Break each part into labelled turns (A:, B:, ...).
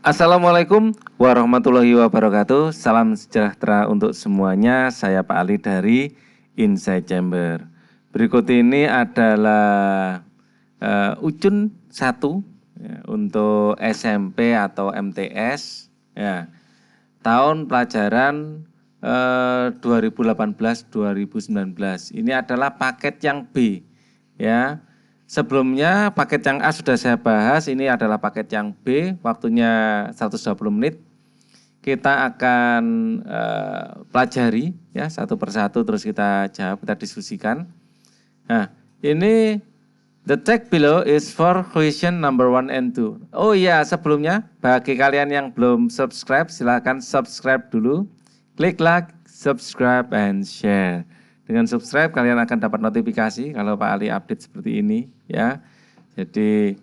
A: Assalamualaikum warahmatullahi wabarakatuh. Salam sejahtera untuk semuanya. Saya Pak Ali dari Insight Chamber. Berikut ini adalah Ucun 1 ya, untuk SMP atau MTS. Ya, tahun pelajaran 2018-2019. Ini adalah paket yang B. Ya, sebelumnya paket yang A sudah saya bahas, ini adalah paket yang B, waktunya 120 menit. Kita akan pelajari ya satu persatu, terus kita jawab, kita diskusikan. Nah, ini the text below is for question number 1 and 2. Oh iya, sebelumnya bagi kalian yang belum subscribe, silahkan subscribe dulu. Klik like, subscribe, and share. Dengan subscribe kalian akan dapat notifikasi kalau Pak Ali update seperti ini ya. Jadi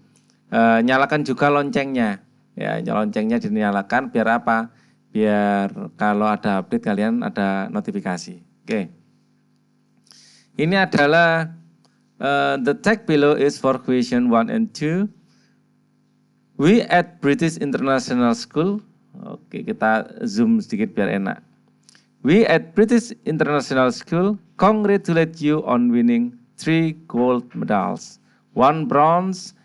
A: nyalakan juga loncengnya. Ya, loncengnya dinyalakan biar apa? Biar kalau ada update kalian ada notifikasi. Oke. Ini adalah the text below is for question 1 and 2. We at British International School. Oke, kita zoom sedikit biar enak. We at British International School congratulate you on winning 3 gold medals, 1 bronze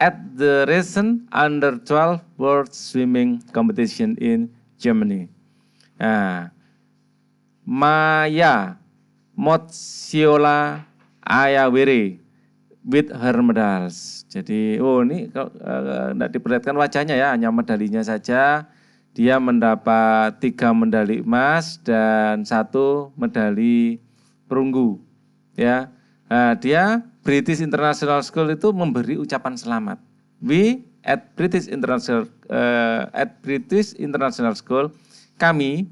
A: at the recent Under-12 World Swimming Competition in Germany. Nah, Maya Motsiola Ayawiri with her medals. Jadi, ini tidak diperlihatkan wajahnya ya, hanya medalinya saja. Dia mendapat 3 medali emas dan 1 medali perunggu. Ya, nah, dia British International School itu memberi ucapan selamat. We at British International School, kami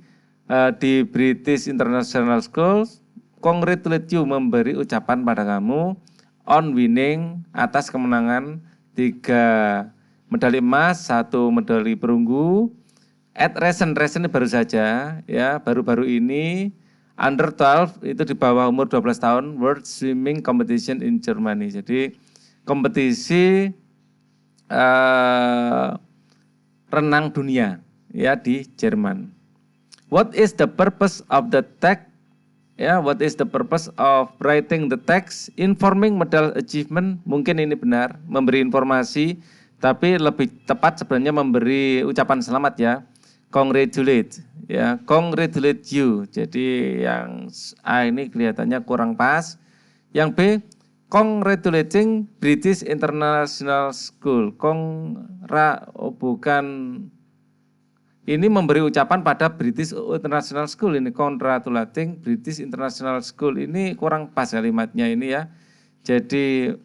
A: di British International School congratulate you, memberi ucapan pada kamu on winning, atas kemenangan 3 medali emas, 1 medali perunggu. At recent ini baru saja ya, baru-baru ini Under-12 itu di bawah umur 12 tahun World Swimming Competition in Germany. Jadi kompetisi renang dunia ya di Jerman. What is the purpose of the text? Ya, what is the purpose of writing the text? Informing medal achievement, mungkin ini benar, memberi informasi, tapi lebih tepat sebenarnya memberi ucapan selamat ya. Congratulate ya, congratulate you. Jadi yang A ini kelihatannya kurang pas. Yang B, congratulating British International School. Bukan, ini memberi ucapan pada British International School, ini congratulating British International School, ini kurang pas kalimatnya ini ya. Jadi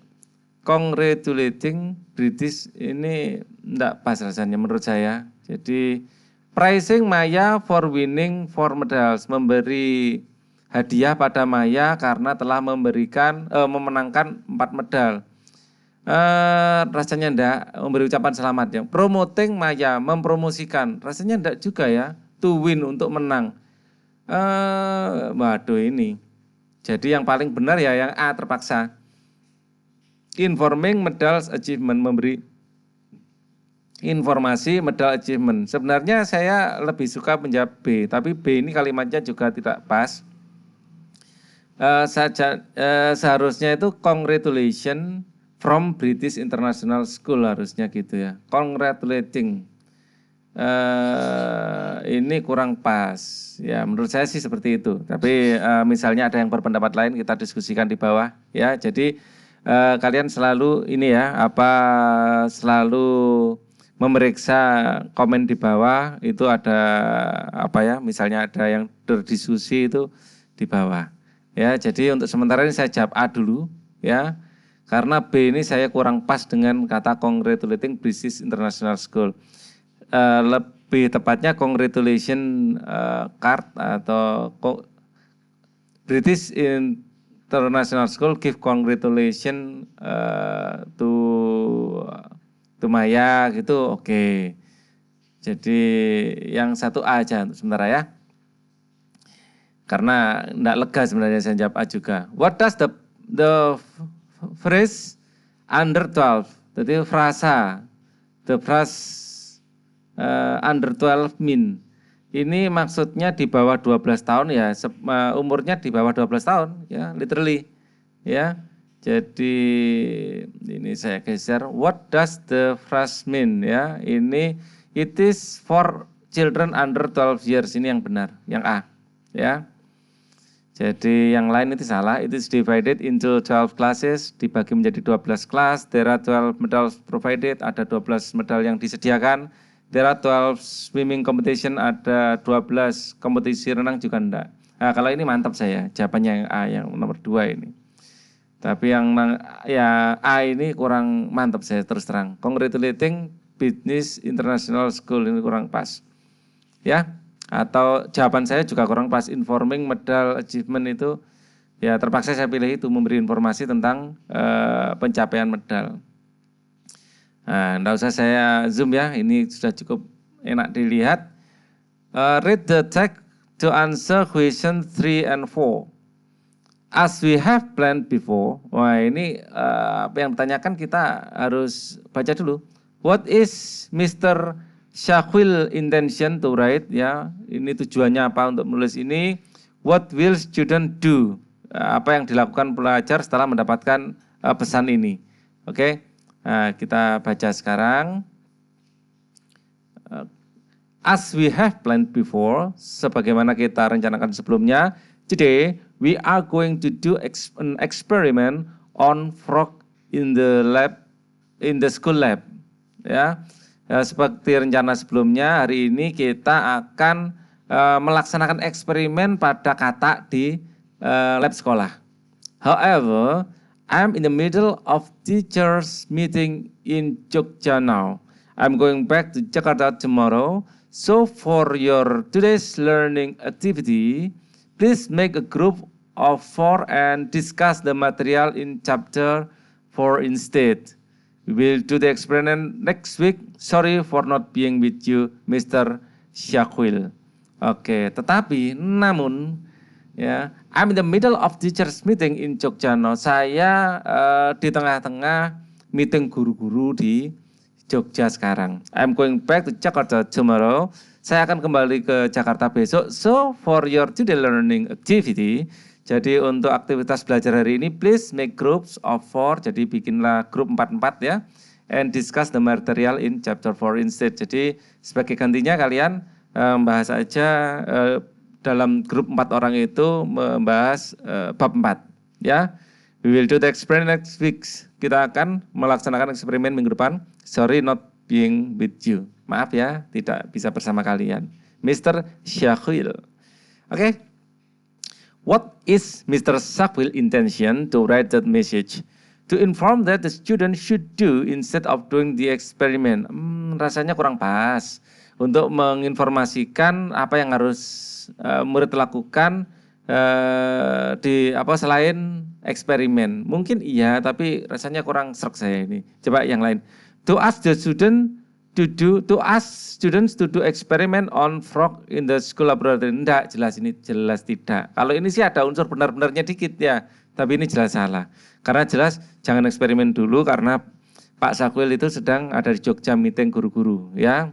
A: congratulating British ini enggak pas rasanya menurut saya. Jadi praising Maya for winning 4 medals, memberi hadiah pada Maya karena telah memenangkan 4 medal. Rasanya enggak, memberi ucapan selamat ya. Promoting Maya, mempromosikan, rasanya enggak juga ya. To win, untuk menang. Waduh ini. Jadi yang paling benar ya yang A terpaksa. Informing medals achievement, memberi informasi medal achievement. Sebenarnya saya lebih suka menjawab B, tapi B ini kalimatnya juga tidak pas. Seharusnya itu congratulation from British International School, harusnya gitu ya. Congratulating. Ini kurang pas. Ya, menurut saya sih seperti itu. Tapi misalnya ada yang berpendapat lain, kita diskusikan di bawah ya. Jadi kalian selalu ini ya, selalu memeriksa komen di bawah, itu ada apa ya, misalnya ada yang berdiskusi itu di bawah. Ya, jadi untuk sementara ini saya jawab A dulu ya. Karena B ini saya kurang pas dengan kata congratulating British International School. Lebih tepatnya congratulation card atau British International School give congratulation to Maya gitu, oke. Jadi yang 1A aja untuk sementara ya. Karena enggak lega sebenarnya saya jawab A juga. What does the phrase Under-12, jadi frasa, the phrase under 12 mean. Ini maksudnya di bawah 12 tahun ya, umurnya di bawah 12 tahun ya, literally ya. Jadi ini saya geser, what does the phrase mean ya? Ini it is for children under 12 years, ini yang benar, yang A ya. Jadi yang lain itu salah, it is divided into 12 classes, dibagi menjadi 12 kelas, there are 12 medals provided, ada 12 medal yang disediakan, there are 12 swimming competition, ada 12 kompetisi renang juga enggak. Nah kalau ini mantap saya, jawabannya yang A, yang nomor 2 ini. Tapi yang ya A ini kurang mantap saya terus terang. Congratulating Business International School ini kurang pas. Ya, atau jawaban saya juga kurang pas. Informing medal achievement itu ya terpaksa saya pilih itu, memberi informasi tentang pencapaian medal. Nah, enggak usah saya zoom ya, ini sudah cukup enak dilihat. Read the text to answer question 3 and 4. As we have planned before, wah ini apa yang ditanyakan kita harus baca dulu. What is Mr. Shakwil intention to write? Ya, ini tujuannya apa untuk menulis ini? What will student do? Apa yang dilakukan pelajar setelah mendapatkan pesan ini? Oke, nah, kita baca sekarang. As we have planned before, sebagaimana kita rencanakan sebelumnya, today we are going to do an experiment on frog in the lab, in the school lab. Ya, seperti rencana sebelumnya, hari ini kita akan melaksanakan eksperimen pada katak di lab sekolah. However, I'm in the middle of teachers meeting in Jogja now. I'm going back to Jakarta tomorrow. So for your today's learning activity, please make a group of 4 and discuss the material in chapter 4 instead. We will do the experiment next week. Sorry for not being with you, Mr. Shakwil. Oke, tetapi namun ya, I'm in the middle of teachers meeting in Jogja now. Saya di tengah-tengah meeting guru-guru di Jogja sekarang. I'm going back to Jakarta tomorrow. Saya akan kembali ke Jakarta besok. So for your today learning activity, jadi untuk aktivitas belajar hari ini, please make groups of 4. Jadi bikinlah grup 4-4 ya. And discuss the material in chapter 4 instead. Jadi sebagai gantinya kalian membahas aja dalam grup 4 orang itu membahas bab 4 ya. We will do the experiment next week. Kita akan melaksanakan eksperimen minggu depan. Sorry not being with you. Maaf ya, tidak bisa bersama kalian. Mr. Shakwil. Oke. What is Mr. Shakwil intention to write that message? To inform that the student should do instead of doing the experiment. Rasanya kurang pas. Untuk menginformasikan apa yang harus murid lakukan selain eksperimen. Mungkin iya, tapi rasanya kurang serak saya ini. Coba yang lain. To ask students to do experiment on frog in the school laboratory. Enggak, jelas ini jelas tidak. Kalau ini sih ada unsur benar-benarnya dikit ya, tapi ini jelas salah. Karena jelas jangan eksperimen dulu karena Pak Shakwil itu sedang ada di Jogja meeting guru-guru ya.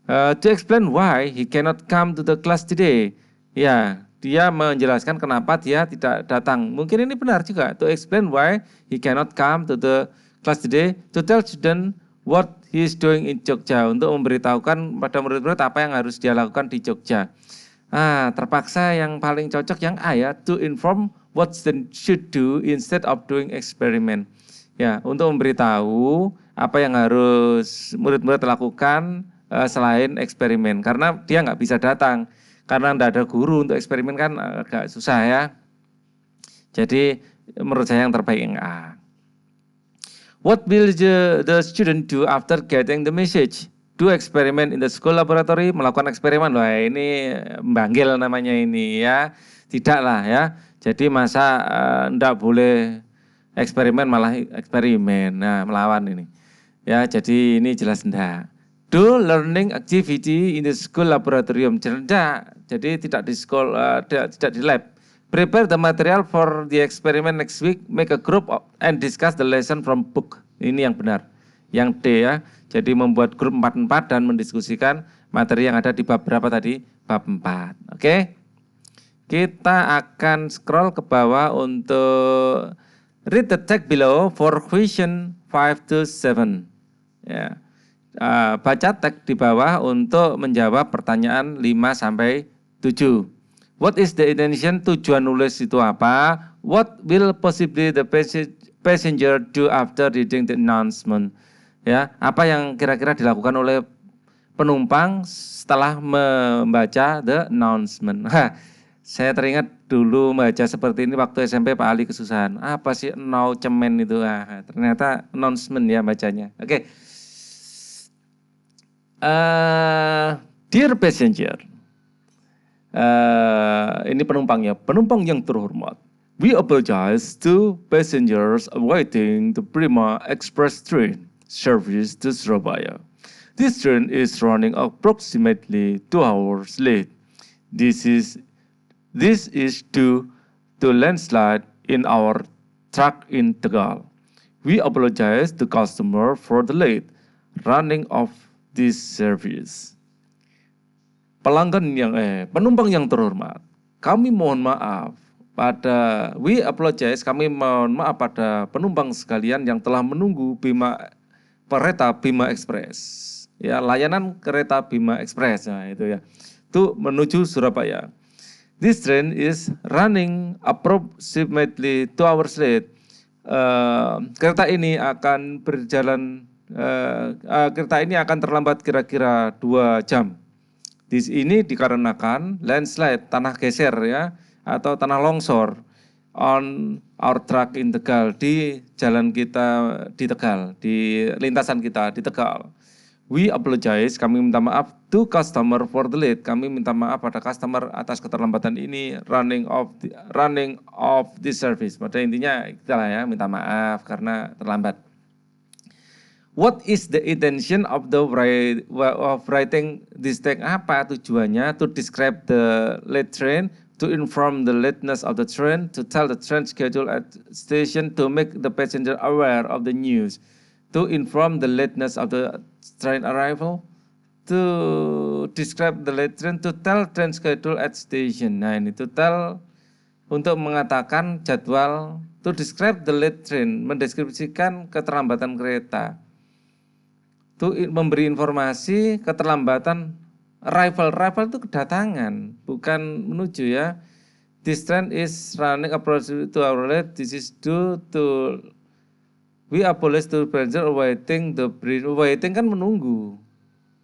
A: To explain why he cannot come to the class today. Ya, dia menjelaskan kenapa dia tidak datang. Mungkin ini benar juga. To explain why he cannot come to the class today. To tell student what he is doing in Jogja. Untuk memberitahukan pada murid-murid apa yang harus dia lakukan di Jogja. Terpaksa yang paling cocok yang A ya. To inform what student should do instead of doing experiment. Ya, untuk memberitahu apa yang harus murid-murid lakukan selain eksperimen. Karena dia nggak bisa datang. Karena tidak ada guru untuk eksperimen kan agak susah ya. Jadi menurut saya yang terbaik yang A. What will the student do after getting the message? Do experiment in the school laboratory, melakukan eksperimen. Wah ini membanggil namanya ini ya. Tidak lah ya. Jadi masa tidak boleh eksperimen malah eksperimen. Nah melawan ini. Ya jadi ini jelas enggak. Do learning activity in the school laboratorium. Tidak. Jadi tidak di sekolah, tidak di lab. Prepare the material for the experiment next week. Make a group and discuss the lesson from book. Ini yang benar. Yang D ya. Jadi membuat grup 4-4 dan mendiskusikan materi yang ada di bab berapa tadi? Bab 4. Oke. Kita akan scroll ke bawah untuk read the text below for question 5 to 7. Ya. Baca teks di bawah untuk menjawab pertanyaan 5 sampai 7. What is the intention? Tujuan nulis itu apa? What will possibly the passenger do after reading the announcement? Ya, apa yang kira-kira dilakukan oleh penumpang setelah membaca the announcement? Saya teringat dulu membaca seperti ini waktu SMP Pak Ali kesusahan. Apa sih announcement itu? Ternyata announcement ya bacanya. Oke. Dear passenger. Ini penumpangnya. Penumpang yang terhormat. We apologize to passengers awaiting the Prima Express train service to Surabaya. This train is running approximately 2 hours late. This is due to landslide in our track in Tegal. We apologize to customer for the late running of this service. Penumpang yang terhormat, kami mohon maaf kami mohon maaf pada penumpang sekalian yang telah menunggu kereta Bima Express. Ya, layanan kereta Bima Express, nah itu ya. Itu menuju Surabaya. This train is running approximately 2 hours late. Kereta ini akan terlambat kira-kira 2 jam. Ini dikarenakan landslide, tanah geser ya, atau tanah longsor on our track in Tegal, di jalan kita di Tegal, di lintasan kita di Tegal. We apologize, kami minta maaf to customer for the late. Kami minta maaf pada customer atas keterlambatan ini running of this service. Pada intinya itulah ya, minta maaf karena terlambat. What is the intention of writing this text? Apa tujuannya? To describe the late train, to inform the lateness of the train, to tell the train schedule at station, to make the passenger aware of the news, to inform the lateness of the train arrival, to describe the late train, to tell train schedule at station. Nah ini to tell untuk mengatakan jadwal, to describe the late train, mendeskripsikan keterlambatan kereta, to memberi informasi keterlambatan arrival itu kedatangan, bukan menuju ya. This train is running approximately 2 hours late. This is due to we apologize to passenger awaiting the waiting kan menunggu.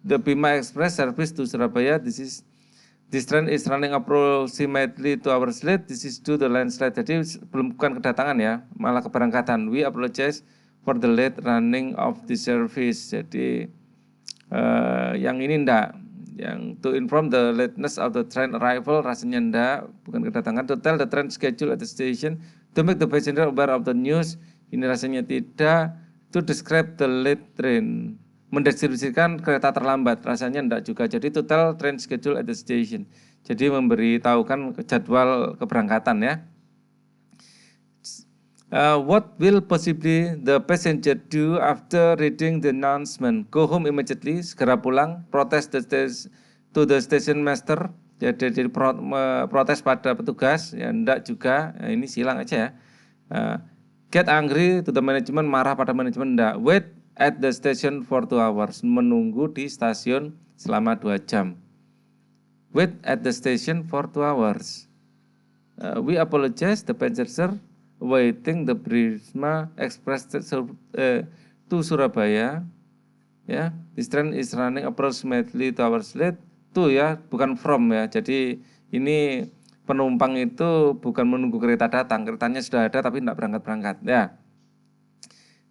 A: The Bima Express service to Surabaya. This train is running approximately 2 hours late. This is due to landslide. Jadi bukan kedatangan ya, malah keberangkatan. We apologize for the late running of the service. Jadi yang ini enggak. Yang to inform the lateness of the train arrival rasanya enggak, bukan kedatangan. To tell the train schedule at the station. To make the passenger aware of the news. Ini rasanya tidak. To describe the late train, mendeskripsikan kereta terlambat, rasanya enggak juga. Jadi to tell train schedule at the station, jadi memberitahukan jadwal keberangkatan ya. What will possibly the passenger do after reading the announcement? Go home immediately, segera pulang. Protest to the station master, jadi protes pada petugas, ya enggak juga. Ini silang aja ya. Get angry to the management, marah pada manajemen, enggak. Wait at the station for 2 hours, menunggu di stasiun selama 2 jam. Wait at the station for 2 hours. We apologize the passenger waiting the Bima Express to Surabaya. Ya, this train is running approximately 2 hours late. Tuh ya, bukan from ya. Jadi ini penumpang itu bukan menunggu kereta datang, keretanya sudah ada tapi tidak berangkat ya.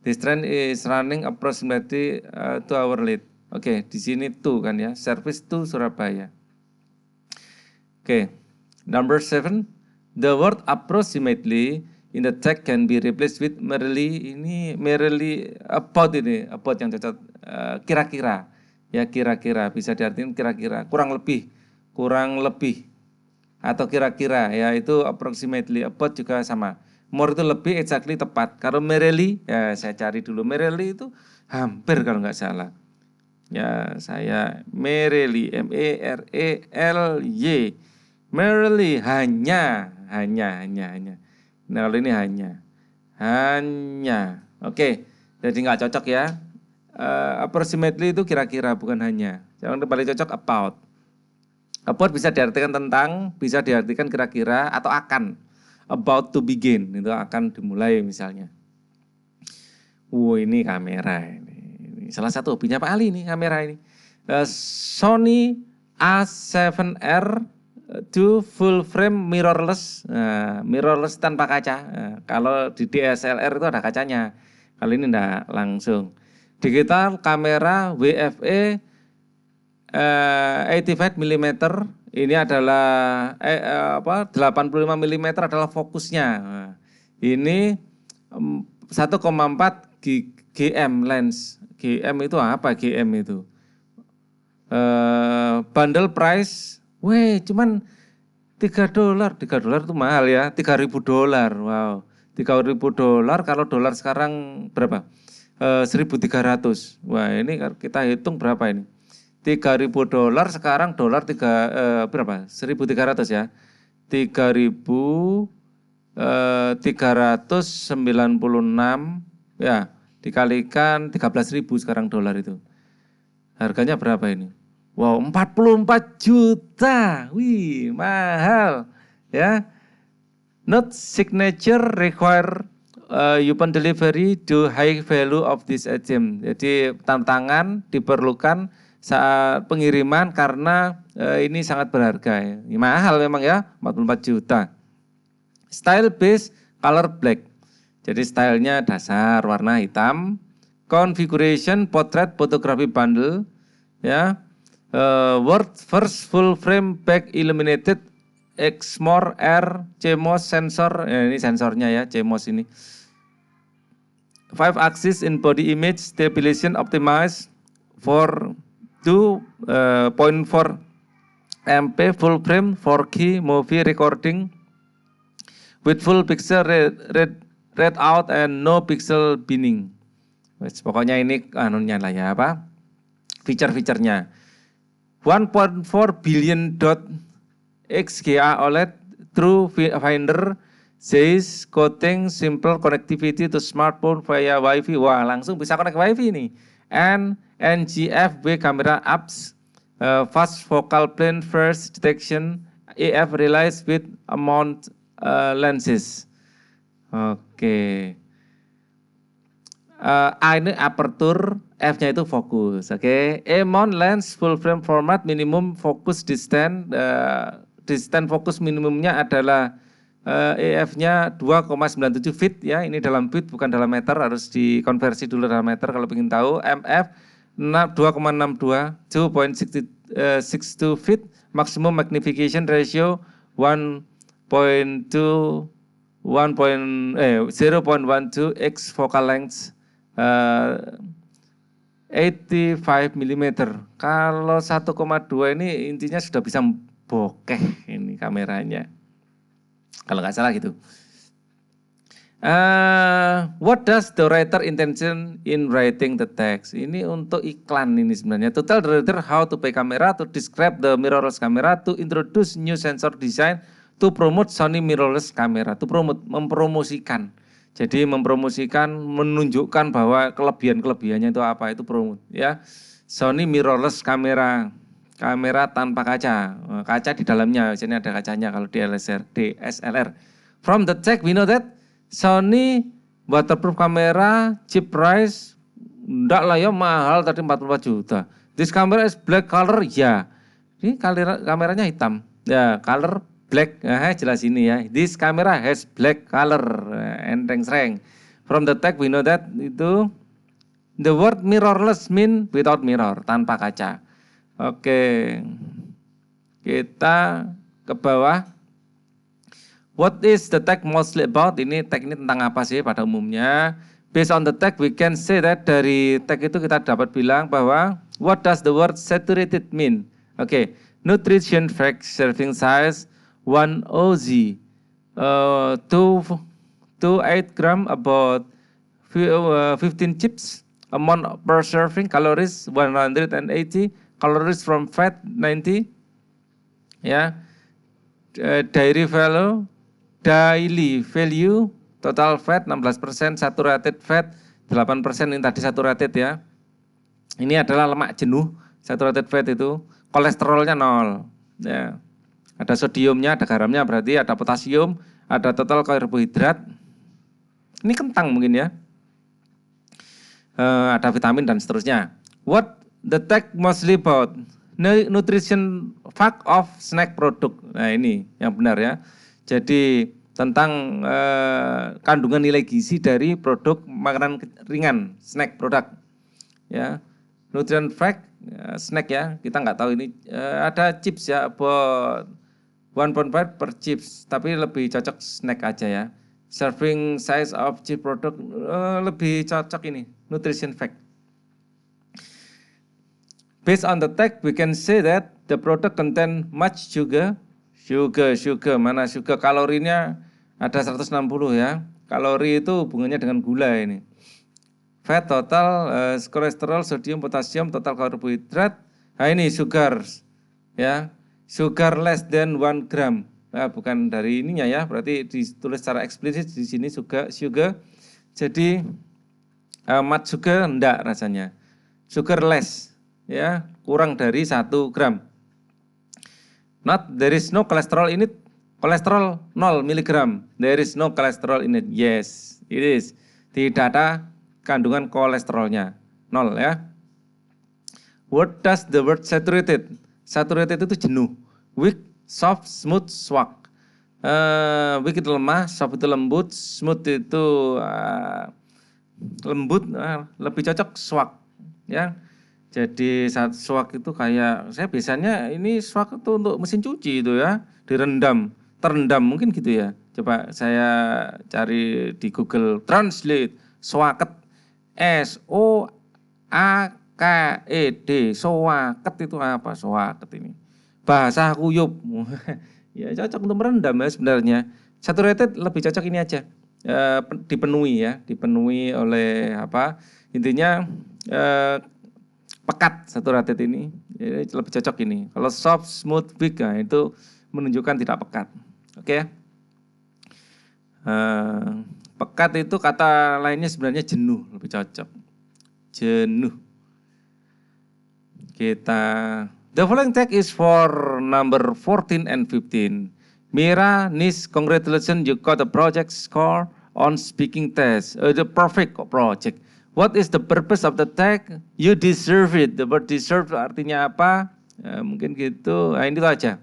A: This train is running approximately 2 hours late. Oke, di sini tuh kan ya, service to Surabaya. Oke, number 7, the word approximately in the text can be replaced with merely. Ini merely about yang cocok, kira-kira. Ya kira-kira, bisa diartikan kira-kira, kurang lebih, atau kira-kira, ya itu approximately. About juga sama. more itu lebih, exactly tepat. Kalau merely, ya saya cari dulu. Merely itu hampir kalau nggak salah. Ya, saya merely, M-E-R-E-L-Y. Merely, hanya. Nah, kalau ini hanya. Oke, jadi nggak cocok ya. Approximately itu kira-kira, bukan hanya. Yang paling cocok about. About bisa diartikan tentang, bisa diartikan kira-kira atau akan. About to begin, itu akan dimulai misalnya. Ini kamera ini. Salah satu hobinya Pak Ali nih, kamera ini. Sony A7R II full frame mirrorless. Mirrorless tanpa kaca. Kalau di DSLR itu ada kacanya. Kali ini enggak langsung. Digital kamera WFE 85 mm. Ini adalah 85 mm adalah fokusnya. Ini 1,4 GM lens. GM itu apa? GM itu bundle price, cuman $3. $3 itu mahal ya, $3.000. Wow, $3.000. Kalau dolar sekarang berapa? 1.300. Wah, ini kita hitung berapa ini? $3.000 sekarang dolar berapa? 1.300 ya. 3.396 ya, dikalikan 13.000 sekarang dolar itu. Harganya berapa ini? Wow, 44 juta. Wih, mahal ya. Not signature require upon delivery to high value of this item. Jadi tantangan diperlukan saat pengiriman karena ini sangat berharga ya. Mahal memang ya, 44 juta. Style base color black. Jadi stylenya dasar warna hitam. Configuration portrait photography bundle ya. World first full frame back illuminated Exmor R CMOS sensor. Ini sensornya ya, CMOS ini. 5 axis in body image stabilization optimized for 2.4 MP full frame 4K movie recording with full pixel read out and no pixel binning. Pokoknya ini anunya lah ya, apa? Feature-featurenya. 1.4 billion dot XGA OLED True Finder says coating simple connectivity to smartphone via Wi-Fi. Wah, langsung bisa connect Wi-Fi nih. And NGFB camera apps, fast focal plane first detection, AF relies with amount lenses. Oke. A ini aperture, F-nya itu fokus. Oke. E mount lens full frame format minimum focus distance. Distance fokus minimumnya adalah EF-nya 2,97 feet ya. Ini dalam feet bukan dalam meter, harus dikonversi dulu dalam meter kalau ingin tahu. MF 2,62, 2.62 feet. Maximum magnification ratio 0.12 x focal length 85 mm. Kalau 1,2 ini intinya sudah bisa bokeh ini kameranya. Kalau nggak salah gitu. What does the writer intention in writing the text? Ini untuk iklan ini sebenarnya. To tell the reader how to pay camera, to describe the mirrorless camera, to introduce new sensor design, to promote Sony mirrorless camera, to promote, mempromosikan. Jadi mempromosikan, menunjukkan bahwa kelebihan-kelebihannya itu apa, itu promote ya. Sony mirrorless camera, kamera tanpa kaca, kaca di dalamnya, sini ada kacanya kalau DSLR. From the text we know that Sony waterproof kamera, cheap price, enggak lah ya mahal tadi 44 juta. This camera is black color, ya. Ini kameranya hitam, ya color black, jelas ini ya. This camera has black color, enteng sreng. From the text we know that itu the word mirrorless mean without mirror, tanpa kaca. Oke, kita ke bawah. What is the tag mostly about? Ini tag ini tentang apa sih pada umumnya? Based on the tag we can say that dari tag itu kita dapat bilang bahwa what does the word saturated mean? Oke, nutrition fact serving size 1 OZ, 2 to 8 gram, about 15 chips, amount per serving, calories 180, calories from fat 90, ya. Daily value, total fat 16%, saturated fat 8%, ini tadi saturated ya. Ini adalah lemak jenuh, saturated fat itu, kolesterolnya 0, ya. Ada sodiumnya, ada garamnya, berarti ada potasium, ada total karbohidrat. Ini kentang mungkin ya. Ada vitamin dan seterusnya. What the text mostly about? Nutrition fact of snack product. Nah ini yang benar ya. Jadi tentang kandungan nilai gizi dari produk makanan ringan, snack produk. Ya, nutrient fact snack ya. Kita nggak tahu ini ada chips ya, about 1.5 per chips, tapi lebih cocok snack aja ya. Serving size of chip product lebih cocok ini, nutrition fact. Based on the text, we can say that the product contain much sugar. Sugar, mana sugar? Kalorinya ada 160 ya. Kalori itu hubungannya dengan gula ini. Fat total, kolesterol, sodium, potasium, total karbohidrat. Nah ini sugar, ya. Sugar less than 1 gram. Nah, bukan dari ininya ya, berarti ditulis secara eksplisit di sini sugar. Jadi much sugar enggak rasanya. Sugar less. Ya, kurang dari 1 gram. Not, there is no cholesterol in it. Kolesterol 0 mg. There is no cholesterol in it. Yes, it is. Tidak ada kandungan kolesterolnya. 0 ya. What does the word saturated? Saturated itu jenuh. Weak, soft, smooth, swag. Weak itu lemah, soft itu lembut, smooth itu lembut, lebih cocok swag. Ya. Jadi saat swag itu kayak, saya biasanya ini swag itu untuk mesin cuci itu ya, direndam, terendam mungkin gitu ya. Coba saya cari di Google Translate, swaket, S-O-A-K-E-D, swaket itu apa? Swaket ini, bahasa kuyup, ya cocok untuk merendam ya sebenarnya. Saturated lebih cocok ini aja, dipenuhi ya, dipenuhi oleh apa? Intinya pekat saturated ini, lebih cocok ini. Kalau soft, smooth, weak, nah itu menunjukkan tidak pekat. Oke. Pekat itu kata lainnya sebenarnya jenuh, lebih cocok. Jenuh. The following text is for number 14 and 15. Mira, Nis, congratulations, you got a project score on speaking test. The perfect project. What is the purpose of the tag? You deserve it. The word deserve artinya apa? Mungkin gitu. Nah, ini tuh aja.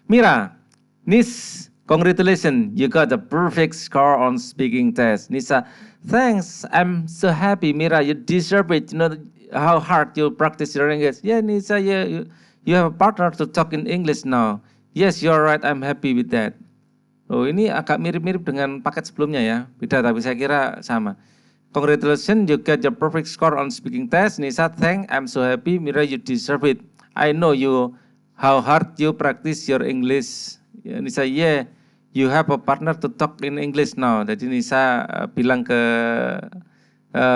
A: Mira, Nis, congratulations. You got a perfect score on speaking test. Nisa, thanks. I'm so happy. Mira, you deserve it. You know how hard you practice your English. Yeah, Nisa, yeah, you have a partner to talk in English now. Yes, you're right. I'm happy with that. Oh, ini agak mirip-mirip dengan paket sebelumnya ya. Beda, tapi saya kira sama. Congratulations, you get your perfect score on speaking test. Nisa, thanks, I'm so happy. Mira, you deserve it. I know you how hard you practice your English. Nisa, yeah, you have a partner to talk in English now. Jadi Nisa bilang ke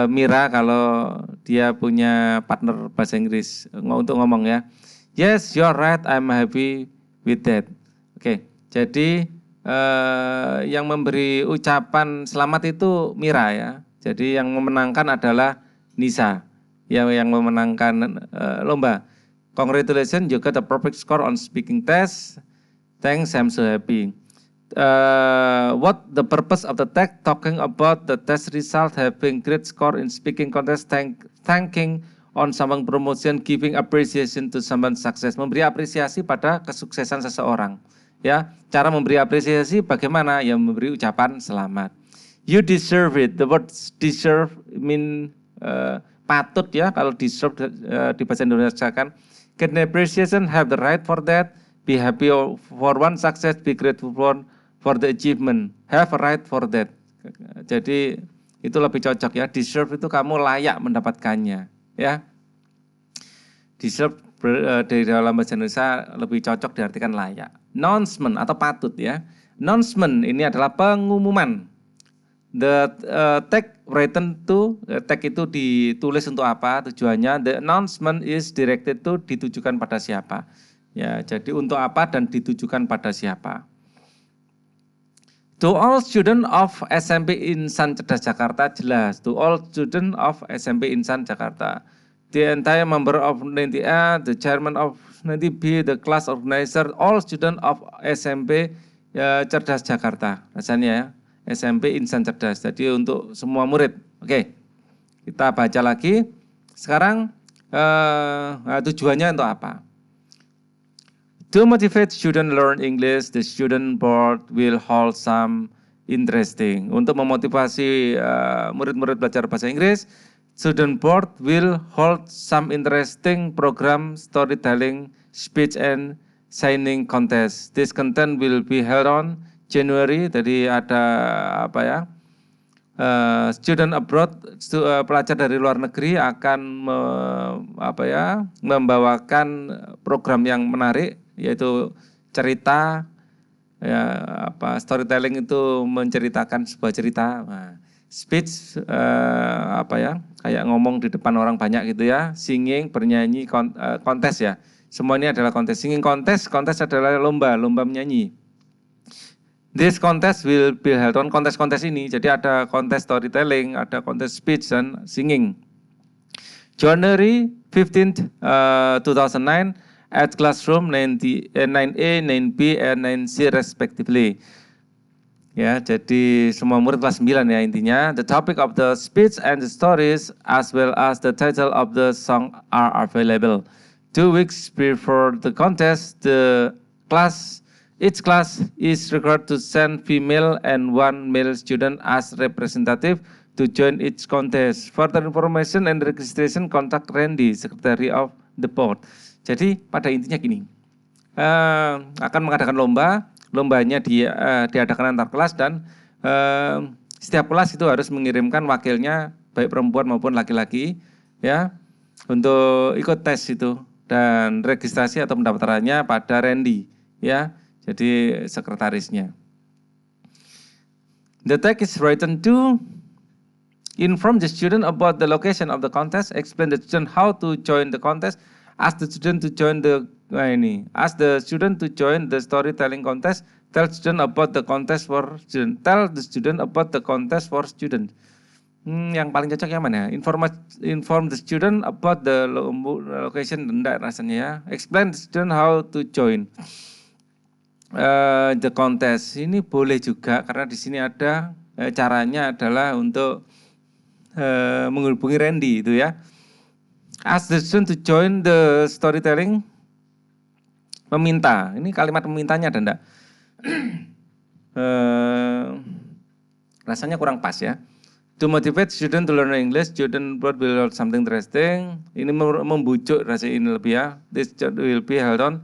A: Mira kalau dia punya partner bahasa Inggris untuk ngomong ya. Yes, you're right, I'm happy with that. Oke, jadi yang memberi ucapan selamat itu Mira ya. Jadi yang memenangkan adalah Nisa, yang memenangkan lomba. Congratulations, you got a perfect score on speaking test. Thanks, I'm so happy. What the purpose of the text? Talking about the test result, having great score in speaking contest, thanking on someone promotion, giving appreciation to someone success. Memberi apresiasi pada kesuksesan seseorang. Ya, cara memberi apresiasi bagaimana? Ya, memberi ucapan selamat. You deserve it. The word deserve mean patut ya. Kalau deserve di bahasa Indonesia kan. Get appreciation, have the right for that. Be happy for one success. Be grateful for the achievement. Have a right for that. Jadi itu lebih cocok ya. Deserve itu kamu layak mendapatkannya. Ya. Deserve dari dalam bahasa Indonesia lebih cocok diartikan layak. Announcement atau patut ya. Announcement ini adalah pengumuman. The tag written to, tag itu ditulis untuk apa tujuannya. The announcement is directed to, ditujukan pada siapa. Ya, jadi untuk apa dan ditujukan pada siapa. To all student of SMP Insan Cerdas Jakarta, jelas. To all student of SMP Insan Jakarta. The entire member of 90A, the chairman of 90B, the class organizer, all student of SMP Cerdas Jakarta. Rasanya ya. SMP Insan Cerdas, jadi untuk semua murid. Oke, kita baca lagi. Sekarang tujuannya untuk apa? To motivate student learn English, the student board will hold some interesting. Untuk memotivasi murid-murid belajar bahasa Inggris, student board will hold some interesting program, storytelling, speech and signing contest. This content will be held on January, jadi ada apa ya? Student abroad, pelajar dari luar negeri akan membawakan program yang menarik, yaitu cerita, ya, storytelling itu menceritakan sebuah cerita. Nah, speech kayak ngomong di depan orang banyak gitu ya. Singing, bernyanyi, kontes ya. Semua ini adalah kontes. Singing kontes adalah lomba menyanyi. This contest will be held on, kontes-kontes ini, jadi ada kontes storytelling, ada kontes speech dan singing. January 15th, 2009 at classroom 9A, 9B, and 9C respectively. Ya, jadi semua murid kelas 9 ya intinya. The topic of the speech and the stories as well as the title of the song are available. 2 weeks before the contest, each class is required to send female and 1 male student as representative to join each contest. Further information and registration contact Randy, Secretary of the Board. Jadi pada intinya gini, akan mengadakan lombanya diadakan antar kelas dan setiap kelas itu harus mengirimkan wakilnya baik perempuan maupun laki-laki ya untuk ikut tes itu dan registrasi atau pendaftarannya pada Randy ya. Jadi sekretarisnya. The text is written to inform the student about the location of the contest, explain the student how to join the contest, ask the student to join the storytelling contest, tell student about the contest for student, tell the student about the contest for student. Yang paling cocok yang mana? Inform the student about the location, enggak rasanya ya. Explain the student how to join. The contest ini boleh juga karena di sini ada caranya adalah untuk menghubungi Randy itu ya. Ask the student to join the storytelling, meminta. Ini kalimat memintanya ada enggak? Rasanya kurang pas ya. To motivate student to learn English, student will learn something interesting. Ini membujuk rasanya ini lebih ya. This will be held on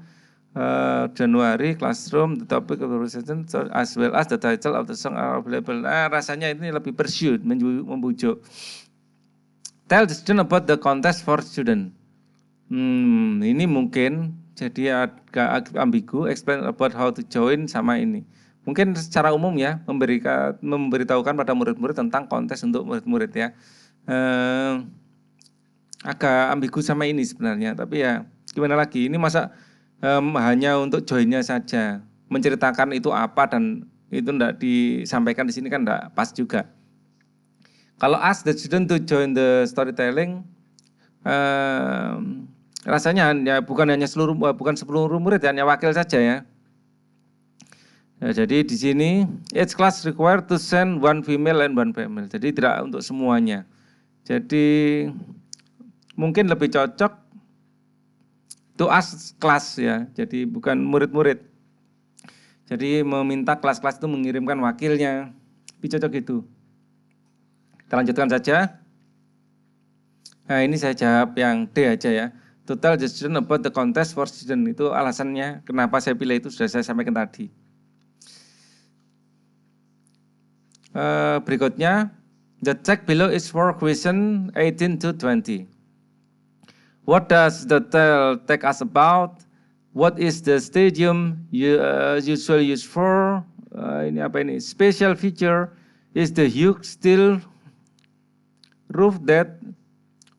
A: January, classroom, the topic of the presentation as well as the title of the song are available. Rasanya ini lebih pursuit, membujuk. Tell the student about the contest for student. Ini mungkin jadi agak ambigu. Explain about how to join sama ini. Mungkin secara umum ya memberitahukan pada murid-murid tentang kontes untuk murid-murid ya. Agak ambigu sama ini sebenarnya, tapi ya gimana lagi? Ini masa hanya untuk joinnya saja, menceritakan itu apa dan itu enggak disampaikan di sini kan enggak pas juga. Kalau ask the student to join the storytelling, rasanya bukan seluruh murid, hanya wakil saja ya. Jadi di sini each class required to send 1 female and 1 female. Jadi tidak untuk semuanya. Jadi mungkin lebih cocok to ask kelas ya, jadi bukan murid-murid. Jadi meminta kelas-kelas itu mengirimkan wakilnya, lebih cocok itu. Kita lanjutkan saja. Nah ini saya jawab yang D aja ya. To tell the student about the contest for student, itu alasannya kenapa saya pilih itu sudah saya sampaikan tadi. Berikutnya, the text below is for question 18 to 20. What does the tale take us about? What is the stadium usually used for? Ini apa ini? Special feature. is the huge steel roof that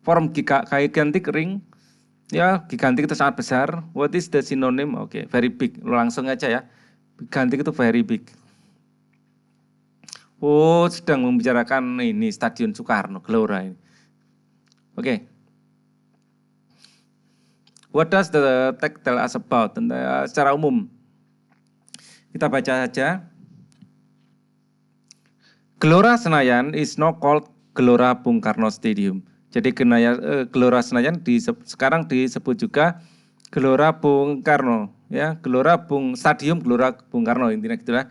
A: form gigantic ring. Ya, gigantic itu sangat besar. What is the synonym? Oke, very big. Langsung aja ya. Gigantic itu very big. Oh, sedang membicarakan ini Stadion Soekarno, Gelora ini. Oke. What does the text tell us about? Secara umum, kita baca saja. Gelora Senayan is now called Gelora Bung Karno Stadium. Jadi Gelora Senayan sekarang disebut juga Gelora Bung Karno, ya, Stadium Gelora Bung Karno, intinya gitulah.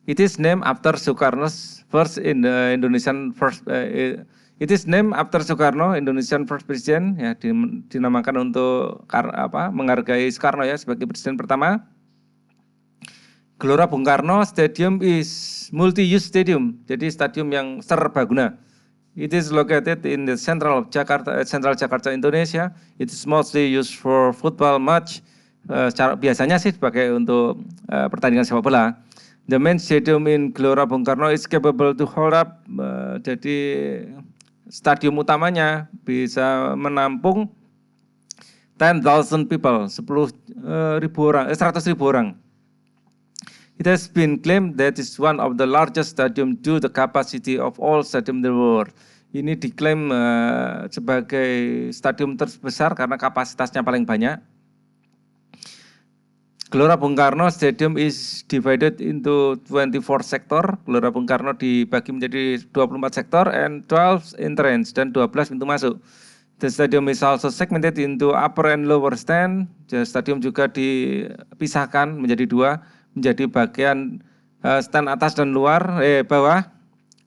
A: It is named after Soekarno's first in the Indonesian first. It is named after Soekarno, Indonesian first president, ya, dinamakan untuk menghargai Soekarno ya sebagai presiden pertama. Gelora Bung Karno Stadium is multi-use stadium, jadi stadium yang serbaguna. It is located in the central Jakarta, Indonesia. It is mostly used for football match. Biasanya sih dipakai untuk pertandingan sepak bola. The main stadium in Gelora Bung Karno is capable to hold up. Jadi stadium utamanya bisa menampung 10,000 people, 100.000 orang. It has been claimed that is one of the largest stadium due to the capacity of all stadium in the world. Ini diklaim sebagai stadium terbesar karena kapasitasnya paling banyak. Gelora Bung Karno Stadium is divided into 24 sektor. Gelora Bung Karno dibagi menjadi 24 sektor and 12 entrance dan 12 pintu masuk. The stadium is also segmented into upper and lower stand. The stadium juga dipisahkan menjadi dua, menjadi bagian stand atas dan bawah.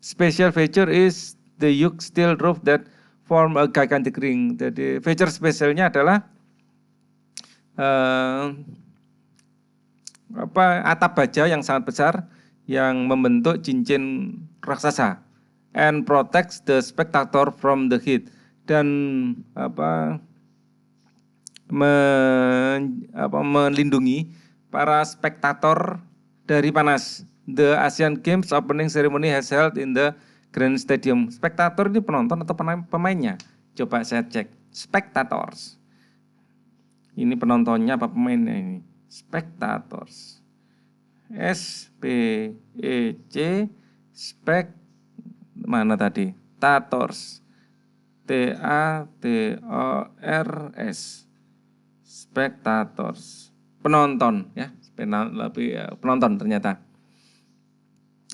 A: Special feature is the huge steel roof that form a gigantic ring. Jadi feature spesialnya adalah atap baja yang sangat besar yang membentuk cincin raksasa and protects the spectator from the heat, dan melindungi para spektator dari panas. The Asian Games opening ceremony has held in the Grand Stadium. Spektator ini penonton atau pemainnya? Coba saya cek. Spectators. Ini penontonnya apa pemainnya ini? Spectators. S-P-E-C mana tadi? Tators. T-A-T-O-R-S. Spectators. Penonton ya. Penonton ternyata.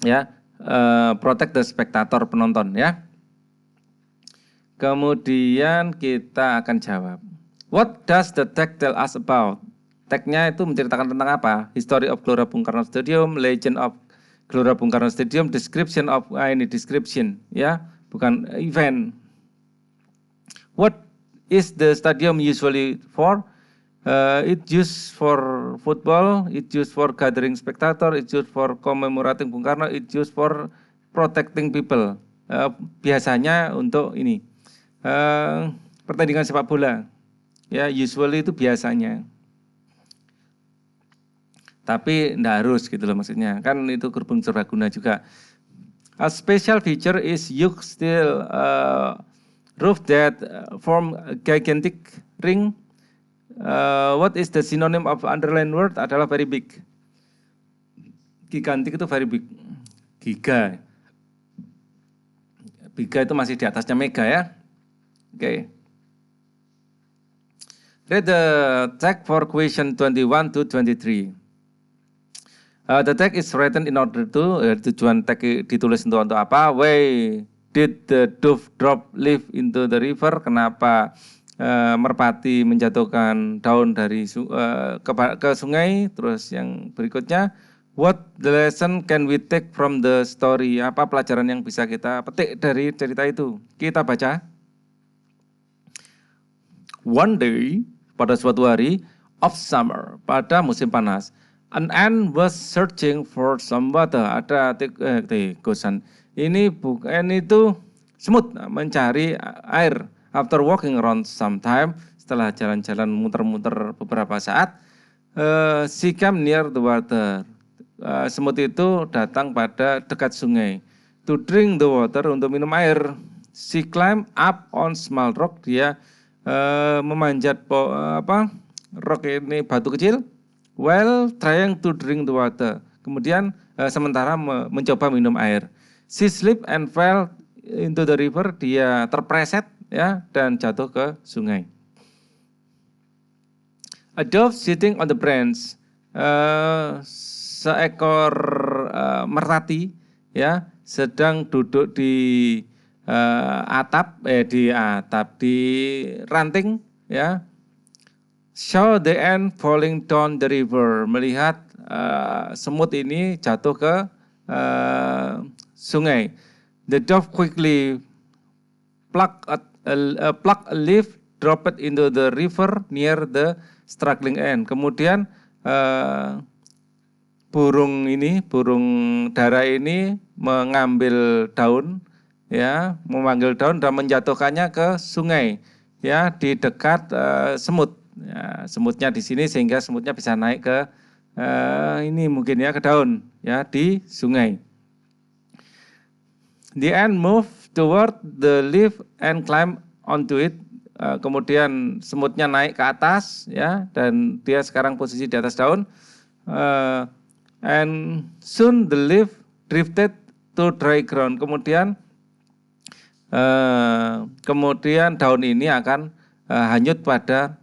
A: Ya, protect the spectator, penonton ya. Kemudian kita akan jawab. What does the text tell us about? Tag-nya itu menceritakan tentang apa? History of Gelora Bung Karno Stadium, legend of Gelora Bung Karno Stadium, description of ini description ya, bukan event. What is the stadium usually for? It used for football, it used for gathering spectator, it used for commemorating Bung Karno, it used for protecting people. Biasanya untuk ini pertandingan sepak bola. Ya, usually itu biasanya. Tapi enggak harus gitu loh maksudnya. Kan itu gerbong serbaguna juga. A special feature is huge steel roof that form a gigantic ring. What is the synonym of underline word? Adalah very big. Gigantic itu very big. Giga. Giga itu masih di atasnya mega ya. Oke. Read the text for question 21 to 23. The text is written in order to, tujuan teks ditulis untuk apa? Why did the dove drop leaf into the river? Kenapa merpati menjatuhkan daun dari ke sungai? Terus yang berikutnya, what the lesson can we take from the story? Apa pelajaran yang bisa kita petik dari cerita itu? Kita baca. One day, pada suatu hari of summer, pada musim panas, an ant was searching for some water. Ada tikus. Ini bukan itu semut mencari air. After walking around some time, setelah jalan-jalan muter-muter beberapa saat, she came near the water. semut itu datang pada dekat sungai. To drink the water, untuk minum air. She climb up on small rock, dia memanjat rock ini, batu kecil. While trying to drink the water, kemudian sementara mencoba minum air. She slipped and fell into the river, dia terpreset ya dan jatuh ke sungai. A dove sitting on the branch, seekor merpati ya sedang duduk di di ranting ya. Saw the ant falling down the river, melihat semut ini jatuh ke sungai. The dove quickly plucked a leaf, dropped it into the river near the struggling ant. Kemudian burung dara ini mengambil daun ya, memanggil daun dan menjatuhkannya ke sungai ya di dekat semut. Ya, semutnya di sini sehingga semutnya bisa naik ke ini mungkin ya ke daun ya di sungai. The ant moved toward the leaf and climb onto it. Kemudian semutnya naik ke atas ya dan dia sekarang posisi di atas daun. And soon the leaf drifted to dry ground. Kemudian daun ini akan hanyut pada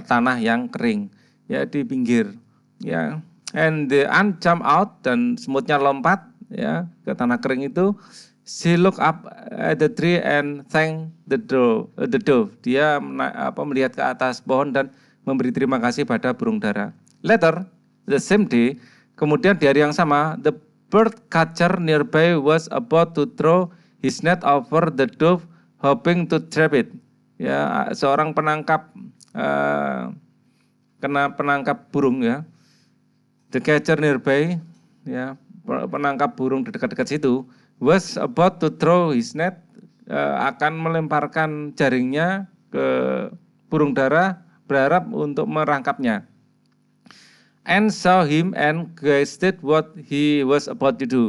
A: tanah yang kering ya di pinggir ya. And the ant jump out, dan semutnya lompat ya ke tanah kering itu. She look up at the tree and thank the dove. Dia melihat ke atas pohon dan memberi terima kasih pada burung dara. Later, the same day, kemudian di hari yang sama, the bird catcher nearby was about to throw his net over the dove, hoping to trap it. Ya, seorang penangkap burung ya. The catcher nearby, ya, penangkap burung di dekat-dekat situ, was about to throw his net, akan melemparkan jaringnya ke burung dara, berharap untuk merangkapnya. And saw him and guessed what he was about to do.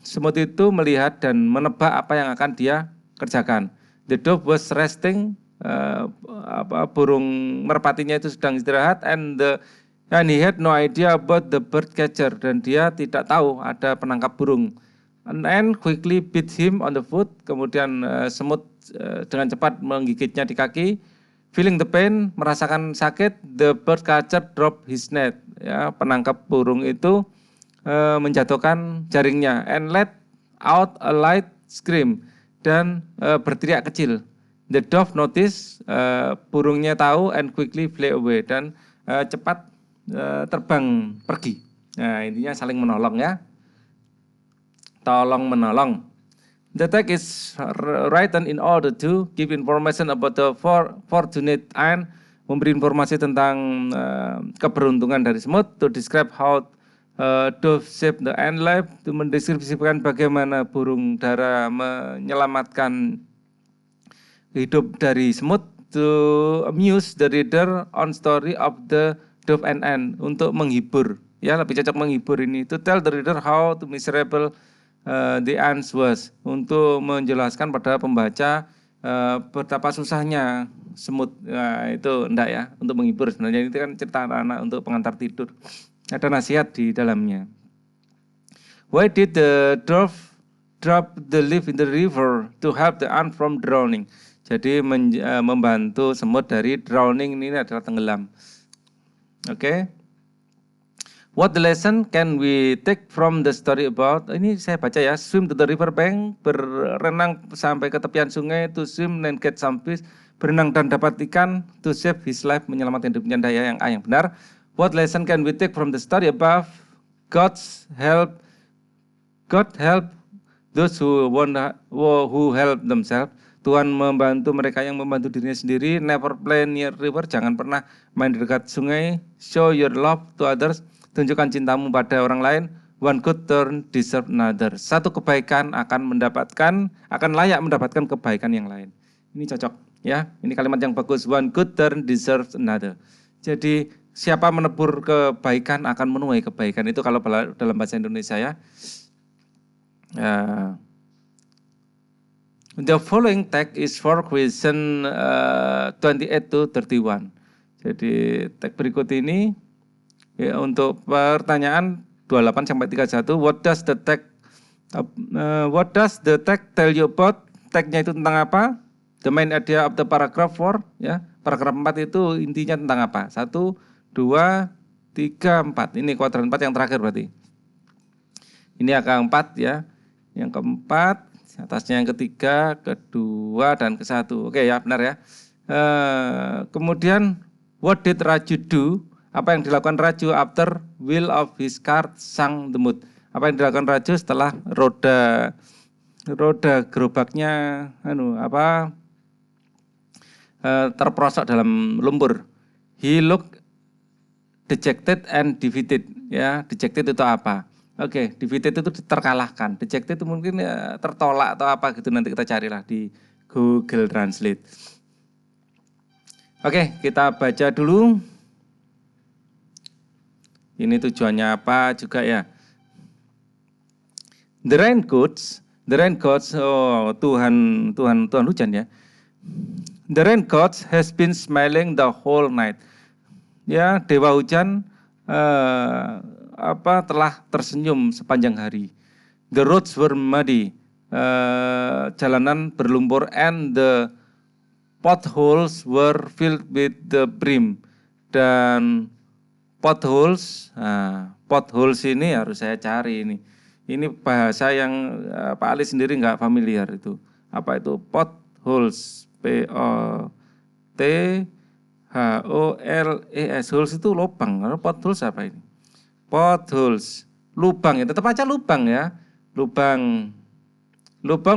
A: Semut itu melihat dan menebak apa yang akan dia kerjakan. The dove was resting, burung merpatinya itu sedang istirahat, and he had no idea about the bird catcher, dan dia tidak tahu ada penangkap burung. An ant quickly bit him on the foot, kemudian semut dengan cepat menggigitnya di kaki. Feeling the pain, merasakan sakit, the bird catcher dropped his net. Ya, penangkap burung itu menjatuhkan jaringnya, and let out a light scream, dan berteriak kecil. The dove noticed, burungnya tahu, and quickly fly away, dan cepat terbang pergi. Nah, intinya saling menolong ya. Tolong menolong. The text is written in order to give information about the fortunate ant, memberi informasi tentang keberuntungan dari semut, to describe how dove saved the ant life, to mendeskripsikan bagaimana burung dara menyelamatkan hidup dari semut, to amuse the reader on story of the dove and ant, untuk menghibur, ya lebih cocok menghibur ini, to tell the reader how to miserable the ants was, untuk menjelaskan pada pembaca betapa susahnya semut. Nah, itu enggak ya, untuk menghibur. Sebenarnya itu kan cerita anak-anak untuk pengantar tidur. Ada nasihat di dalamnya. Why did the dove drop the leaf in the river to help the ant from drowning? Jadi membantu semut dari drowning, ini adalah tenggelam. Oke. What the lesson can we take from the story about? Ini saya baca ya. Swim to the river bank, berenang sampai ke tepian sungai. To swim and get some fish, berenang dan dapat ikan. To save his life, menyelamatkan hidupnya. Daya yang benar. What lesson can we take from the story above? God help those who help themselves. Tuhan membantu mereka yang membantu dirinya sendiri. Never play near river, jangan pernah main di dekat sungai. Show your love to others, tunjukkan cintamu pada orang lain. One good turn deserve another. Satu kebaikan akan layak mendapatkan kebaikan yang lain. Ini cocok ya. Ini kalimat yang bagus. One good turn deserves another. Jadi siapa menebur kebaikan akan menuai kebaikan. Itu kalau dalam bahasa Indonesia ya. The following text is for question 28 to 31. Jadi teks berikut ini ya, untuk pertanyaan 28 sampai 31. What does the text tell you about? Teksnya itu tentang apa? The main idea of the paragraph 4 ya. Paragraf 4 itu intinya tentang apa? 1, 2, 3, 4. Ini kuadran 4 yang terakhir berarti. Ini angka 4 ya. Yang keempat, atasnya yang ketiga, kedua, dan ke-1. Oke ya, benar ya. Kemudian, what did Raju do? Apa yang dilakukan Raju after wheel of his cart sang the mood? Apa yang dilakukan Raju setelah roda gerobaknya terperosok dalam lumpur? He looked dejected and defeated. Ya, dejected itu apa? Oke, defeated itu terkalahkan. Dejected itu mungkin ya, tertolak atau apa gitu. Nanti kita carilah di Google Translate. Oke, kita baca dulu. Ini tujuannya apa juga ya. The rain gods, oh Tuhan hujan ya. The rain gods has been smiling the whole night. Ya, dewa hujan telah tersenyum sepanjang hari. The roads were muddy, jalanan berlumpur, and the potholes were filled with the brim. Dan potholes ini harus saya cari ini. Ini bahasa yang Pak Ali sendiri nggak familiar itu. Apa itu potholes? P-O-T-H-O-L-E-S. Holes itu lubang. Potholes apa ini? Potholes, lubang ya, tetap aja lubang ya. Lubang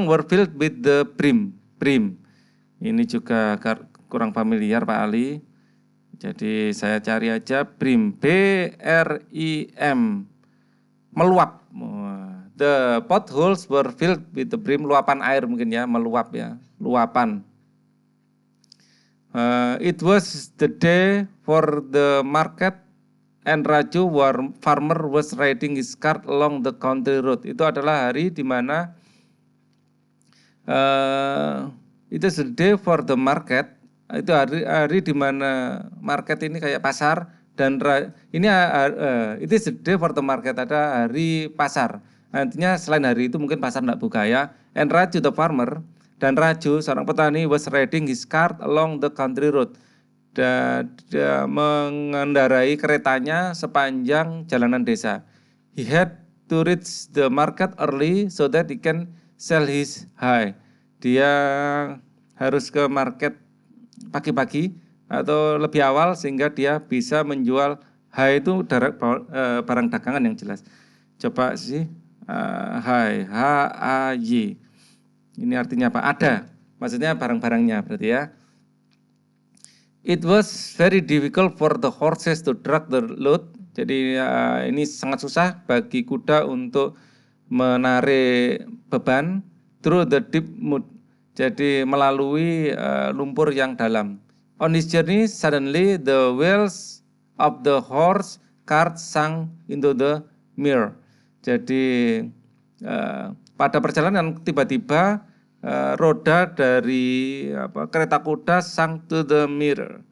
A: were filled with the brim. Ini juga kurang familiar Pak Ali. Jadi saya cari aja brim, B-R-I-M, meluap. The potholes were filled with the brim, luapan air mungkin ya, meluap ya, luapan. It was the day for the market. And Raju farmer was riding his cart along the country road. Itu adalah hari di mana itu the day for the market. Itu hari di mana market ini kayak pasar dan ini it is the day for the market, ada hari pasar. Nantinya selain hari itu mungkin pasar tidak buka ya. And Raju the farmer, dan Raju seorang petani was riding his cart along the country road. Dia mengendarai keretanya sepanjang jalanan desa. He had to reach the market early so that he can sell his hay. Dia harus ke market pagi-pagi atau lebih awal sehingga dia bisa menjual hay itu barang dagangan yang jelas. Coba sih hay, H-A-Y. Ini artinya apa? Ada. Maksudnya barang-barangnya berarti ya. It was very difficult for the horses to drag the load. Jadi ini sangat susah bagi kuda untuk menarik beban through the deep mud. Jadi melalui lumpur yang dalam. On his journey, suddenly the wheels of the horse cart sank into the mirror. Jadi pada perjalanan tiba-tiba roda dari kereta kuda sank to the mirror.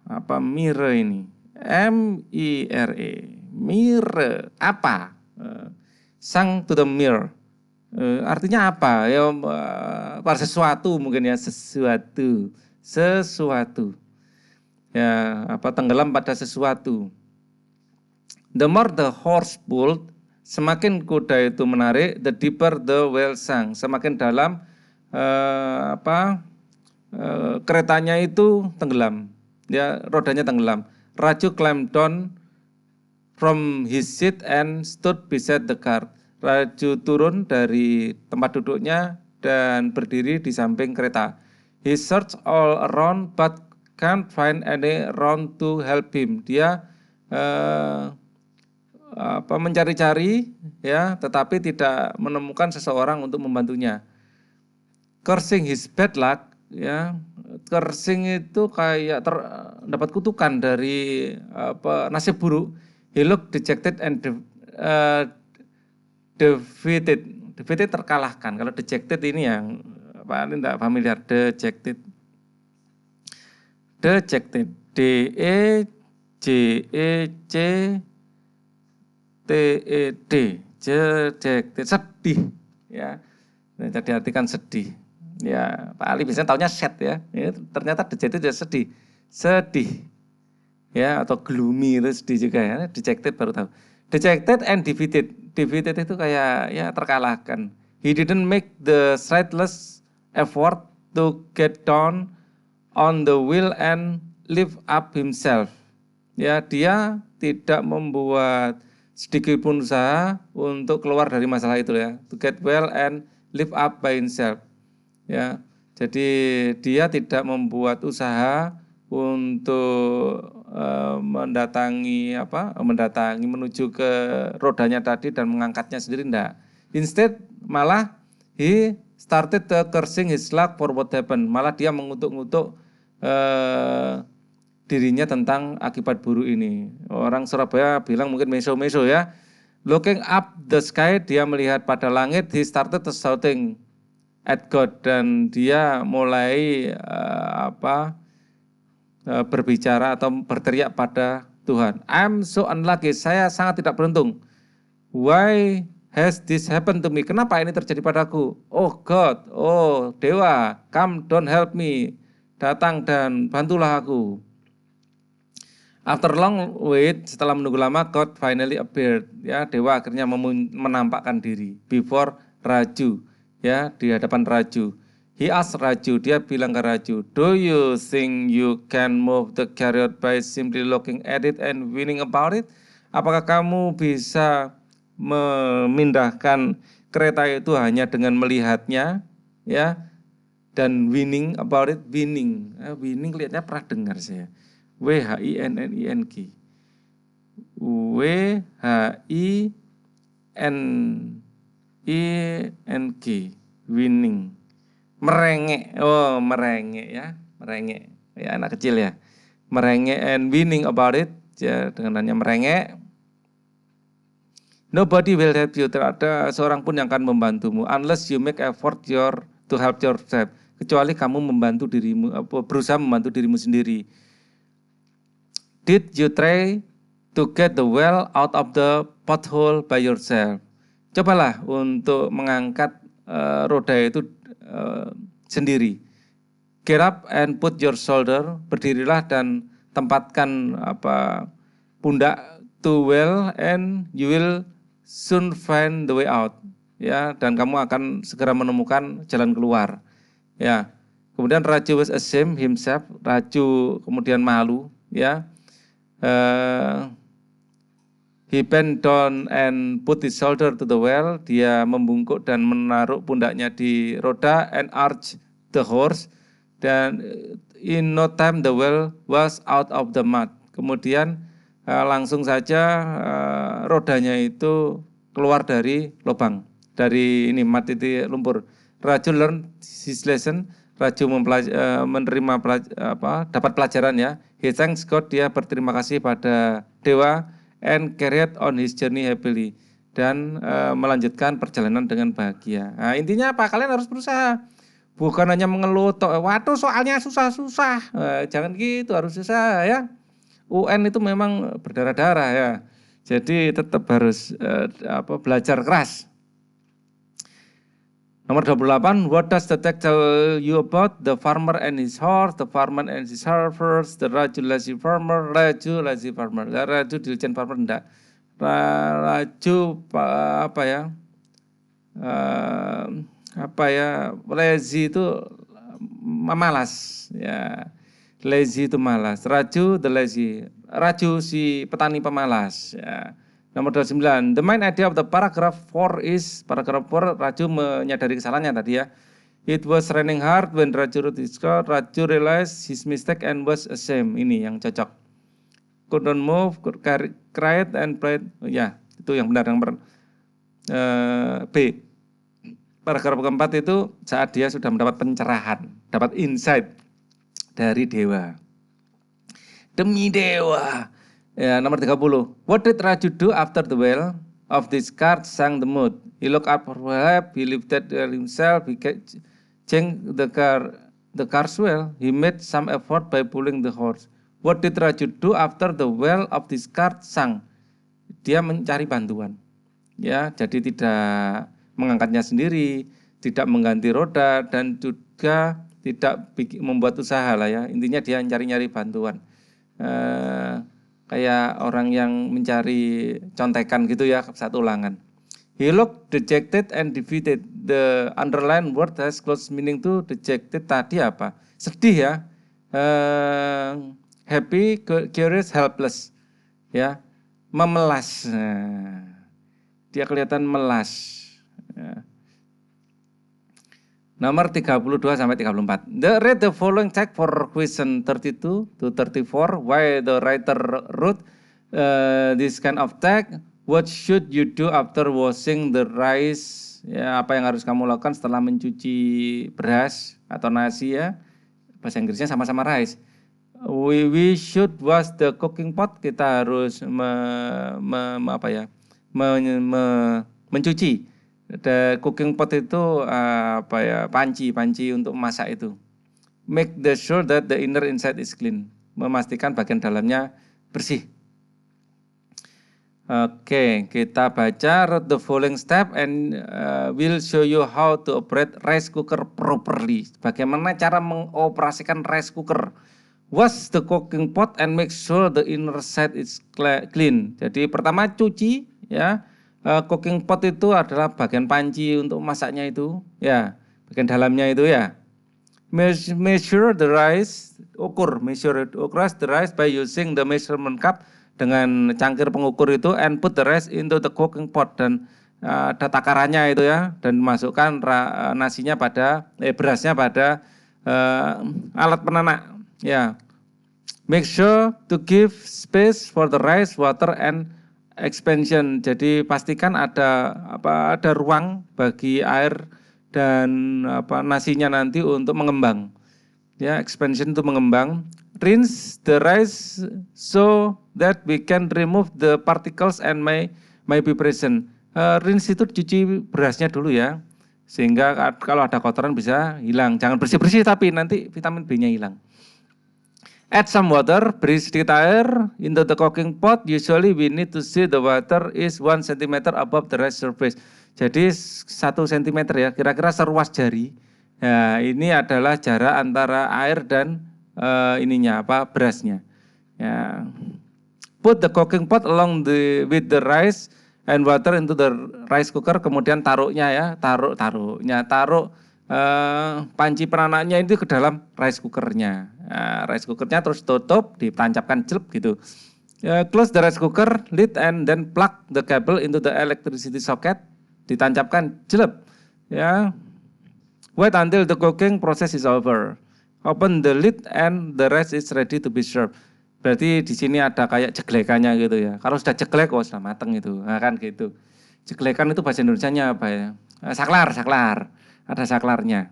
A: Apa mirror ini? M-I-R-E. Mirror. Apa? Sank to the mirror. Artinya apa? Ya pada sesuatu mungkin ya, sesuatu. Ya, tenggelam pada sesuatu. The more the horse pulled, semakin kuda itu menarik, the deeper the wheel sank. Semakin dalam keretanya itu tenggelam, ya rodanya tenggelam. Raju climbed down from his seat and stood beside the cart. Raju turun dari tempat duduknya dan berdiri di samping kereta. He searched all around but can't find any round to help him. Dia mencari-cari ya, tetapi tidak menemukan seseorang untuk membantunya. Cursing his bad luck, ya, cursing itu kayak dapat kutukan dari nasib buruk. He looked dejected and defeated. Defeated terkalahkan. Kalau dejected ini yang paling tidak familiar. Dejected. Dejected. D-E-J-E-C-T-E-D. Dejected. Sedih. Ya. Diartikan sedih. Ya, Pak Ali biasanya taunya sad ya. Ternyata dejected itu sedih. Sedih. Ya, atau gloomy itu sedih juga ya. Dejected baru tahu. Dejected and defeated. Defeated itu kayak ya terkalahkan. He didn't make the slightest effort to get down on the wheel and lift up himself. Ya, dia tidak membuat sedikit pun usaha untuk keluar dari masalah itu ya. To get well and lift up by himself. Ya, jadi dia tidak membuat usaha untuk mendatangi menuju ke rodanya tadi dan mengangkatnya sendiri, enggak. Instead malah he started cursing his luck for what happened. Malah dia mengutuk-ngutuk dirinya tentang akibat buruk ini. Orang Surabaya bilang mungkin meso-meso ya. Looking up the sky, dia melihat pada langit, he started shouting at God, dan dia mulai berbicara atau berteriak pada Tuhan. I'm so unlucky, saya sangat tidak beruntung. Why has this happened to me? Kenapa ini terjadi padaku? Oh God, oh Dewa, come don't help me. Datang dan bantulah aku. After long wait, setelah menunggu lama, God finally appeared. Ya, Dewa akhirnya menampakkan diri before Raju. Ya, di hadapan Raju. He asked Raju, dia bilang ke Raju, do you think you can move the chariot by simply looking at it and winning about it? Apakah kamu bisa memindahkan kereta itu hanya dengan melihatnya, ya, dan winning about it? Winning, winning kelihatannya pernah dengar saya. W-H-I-N-N-I-N-G. W-H-I-N-I-N-G. Winning. Merengek. Oh, merengek ya. Merengek. Ya, anak kecil ya. Merengek and winning about it. Ya, dengan hanya merengek. Nobody will help you. Tidak ada seorang pun yang akan membantumu. Unless you make effort to help yourself. Kecuali kamu membantu dirimu, berusaha membantu dirimu sendiri. Did you try to get the well out of the pothole by yourself? Cobalah untuk mengangkat roda itu sendiri. Get up and put your shoulder. Berdirilah dan tempatkan pundak to well and you will soon find the way out. Ya, dan kamu akan segera menemukan jalan keluar. Ya. Kemudian Raju was ashamed himself. Raju kemudian malu. Ya. He bent down and put his shoulder to the well. Dia membungkuk dan menaruh pundaknya di roda and urged the horse. Dan in no time the well was out of the mud. Kemudian langsung saja rodanya itu keluar dari lubang, dari ini mud itu lumpur. Raju learned his lesson. Raju dapat pelajaran ya. He thanks God, dia berterima kasih pada Dewa, and carried on his journey happily, dan melanjutkan perjalanan dengan bahagia. Nah, intinya apa? Kalian harus berusaha, bukan hanya mengeluh, waduh soalnya susah-susah. Jangan gitu, harus usaha ya. UN itu memang berdarah-darah ya. Jadi tetap harus belajar keras. Nomor 28, what does the text tell you about the farmer and his horse, the farmer and his harvest, the Raju lazy farmer, Raju lazy farmer. Raju diligent farmer enggak. Raju lazy itu malas ya. Lazy itu malas. Raju the lazy. Raju si petani pemalas ya. Nomor 29, the main idea of the paragraph 4 is, paragraph 4, Raju menyadari kesalahannya tadi ya. It was raining hard when Raju wrote his code. Raju realized his mistake and was ashamed. Ini yang cocok. Couldn't move, cried and prayed. Ya, itu yang benar. Yang B. Paragraf keempat itu saat dia sudah mendapat pencerahan, dapat insight. dari dewa. Demi dewa. Ya, nomor 30. What did Raju do after the well of this cart sang the mood? He looked up for help, he lifted himself, he changed the car's well. He made some effort by pulling the horse. What did Raju do after the well of this cart sang? Dia mencari bantuan. Ya, jadi tidak mengangkatnya sendiri, tidak mengganti roda dan juga tidak membuat usaha lah ya. Intinya dia nyari-nyari bantuan. Kayak orang yang mencari contekan gitu ya, satu ulangan. He looked dejected and defeated. The underlined word has close meaning to dejected tadi apa? Sedih ya. Happy, curious, helpless. Ya, memelas. Dia kelihatan melas. Ya. Nomor 32 sampai 34. Read the following text for question 32 to 34. Why the writer wrote this kind of text? What should you do after washing the rice? Ya, apa yang harus kamu lakukan setelah mencuci beras atau nasi ya? Bahasa Inggrisnya sama-sama rice. We should wash the cooking pot. Kita harus mencuci. The cooking pot itu panci untuk masak itu. Make the sure that the inner inside is clean. Memastikan bagian dalamnya bersih. Oke, kita baca read the following step and we'll show you how to operate rice cooker properly. Bagaimana cara mengoperasikan rice cooker. Wash the cooking pot and make sure the inner side is clean. Jadi pertama cuci ya. Cooking pot itu adalah bagian panci untuk masaknya itu, ya, bagian dalamnya itu ya. Measure the rice, ukur the rice by using the measurement cup dengan cangkir pengukur itu and put the rice into the cooking pot dan ada takarannya itu ya dan masukkan nasinya berasnya pada alat penanak, ya. Make sure to give space for the rice, water and expansion. Jadi pastikan ada ruang bagi air dan nasinya nanti untuk mengembang. Ya, expansion itu mengembang. Rinse the rice so that we can remove the particles and may be present. Rinse itu cuci berasnya dulu ya. Sehingga kalau ada kotoran bisa hilang. Jangan bersih-bersih tapi nanti vitamin B-nya hilang. Add some water, beri sedikit air into the cooking pot. Usually we need to see the water is 1 cm above the rice surface. Jadi 1 cm ya, kira-kira seruas jari. Ya, ini adalah jarak antara air dan berasnya. Ya. Put the cooking pot along with the rice and water into the rice cooker. Kemudian taruh panci penanaknya itu ke dalam rice cookernya. Rice cookernya terus tutup, ditancapkan jelek gitu. Close the rice cooker lid and then plug the cable into the electricity socket. Ditancapkan jelek. Ya. Wait until the cooking process is over. Open the lid and the rice is ready to be served. Berarti di sini ada kayak jeglekannya gitu ya. Kalau sudah jeglek, sudah mateng itu. Nah, kan gitu. Jeglekan itu bahasa Indonesianya apa ya? Saklar. Ada saklarnya.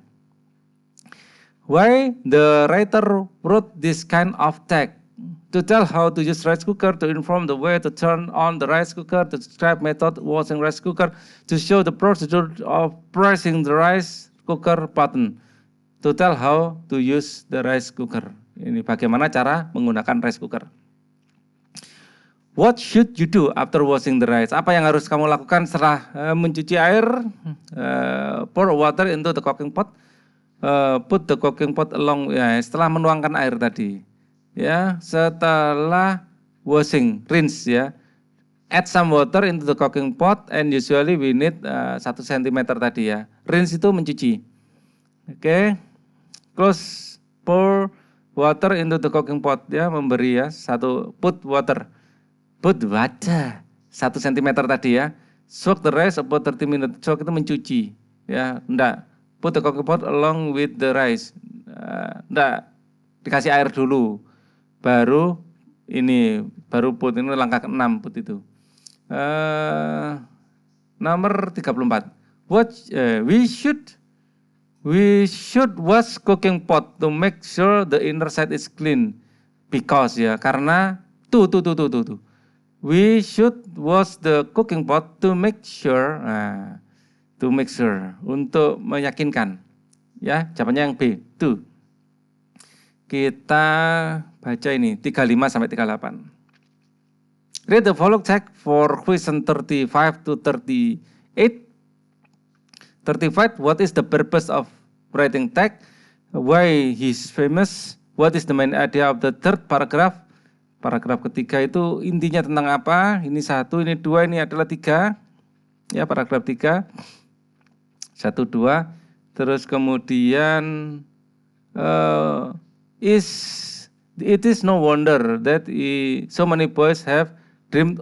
A: Why the writer wrote this kind of text? To tell how to use rice cooker, to inform the way to turn on the rice cooker, to describe method washing rice cooker, to show the procedure of pressing the rice cooker button, to tell how to use the rice cooker. Ini bagaimana cara menggunakan rice cooker. What should you do after washing the rice? Apa yang harus kamu lakukan setelah mencuci air? Pour water into the cooking pot. Put the cooking pot along. Ya, setelah menuangkan air tadi. Ya, setelah washing, rinse ya. Add some water into the cooking pot and usually we need 1 cm tadi ya. Rinse itu mencuci. Oke. Close, pour water into the cooking pot ya, memberi ya put water 1 cm tadi ya. Soak the rice about 30 minutes. Soak itu mencuci ya, enggak. Put the cooking pot along with the rice. Enggak, dikasih air dulu. Baru put, ini langkah ke-6 put itu. Nomor 34. We should We should wash cooking pot to make sure the inner side is clean. Because ya, karena tuh. We should wash the cooking pot to make sure. Nah, to make sure, untuk meyakinkan. Ya, jawabannya yang B. Tuh. Kita baca ini 35 sampai 38. Read the following text for question 35 to 38. 35, what is the purpose of writing text? Why he's famous? What is the main idea of the third paragraph? Paragraf ketiga itu intinya tentang apa? Ini 1, ini 2, ini adalah 3. Ya, paragraf 3. 1, 2. Terus kemudian it is no wonder that so many boys have dreamed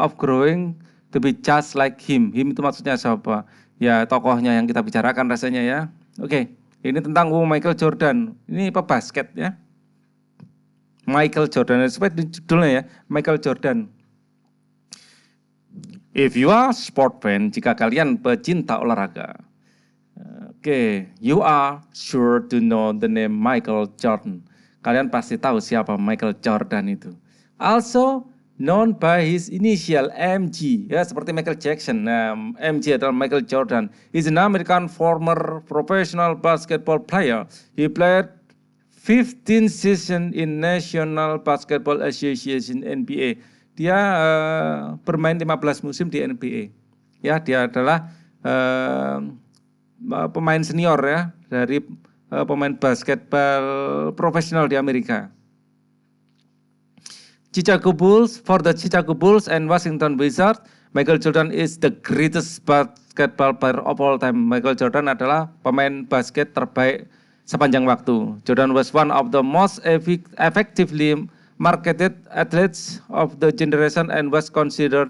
A: of growing to be just like him. Him itu maksudnya siapa? Ya, tokohnya yang kita bicarakan rasanya ya. Oke, ini tentang Michael Jordan. Ini pebasket ya. Michael Jordan, seperti judulnya ya, Michael Jordan. If you are sport fan, jika kalian pecinta olahraga, you are sure to know the name Michael Jordan. Kalian pasti tahu siapa Michael Jordan itu. Also known by his initial MG, ya seperti Michael Jackson. Nah, MG adalah Michael Jordan. He's an American former professional basketball player. He played 15 season in National Basketball Association (NBA). Dia bermain 15 musim di NBA. Ya, dia adalah pemain senior ya dari pemain basketball profesional di Amerika. Chicago Bulls, for the Chicago Bulls and Washington Wizards, Michael Jordan is the greatest basketball player of all time. Michael Jordan adalah pemain basket terbaik sepanjang waktu. Jordan was one of the most effectively marketed athletes of the generation and was considered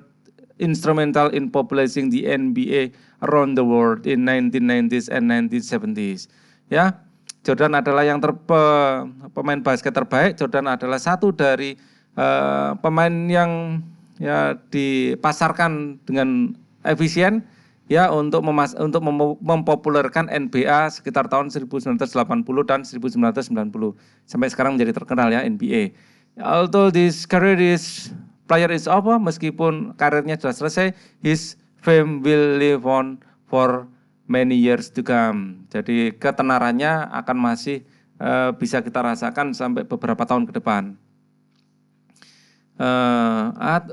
A: instrumental in popularizing the NBA around the world in 1990s and 1970s. Ya, Jordan adalah yang pemain basket terbaik. Jordan adalah satu dari pemain yang ya dipasarkan dengan efisien ya untuk mempopulerkan NBA sekitar tahun 1980 dan 1990 sampai sekarang menjadi terkenal ya NBA. Although this career player is over, meskipun karirnya sudah selesai, his fame will live on for many years to come. Jadi ketenarannya akan masih bisa kita rasakan sampai beberapa tahun ke depan.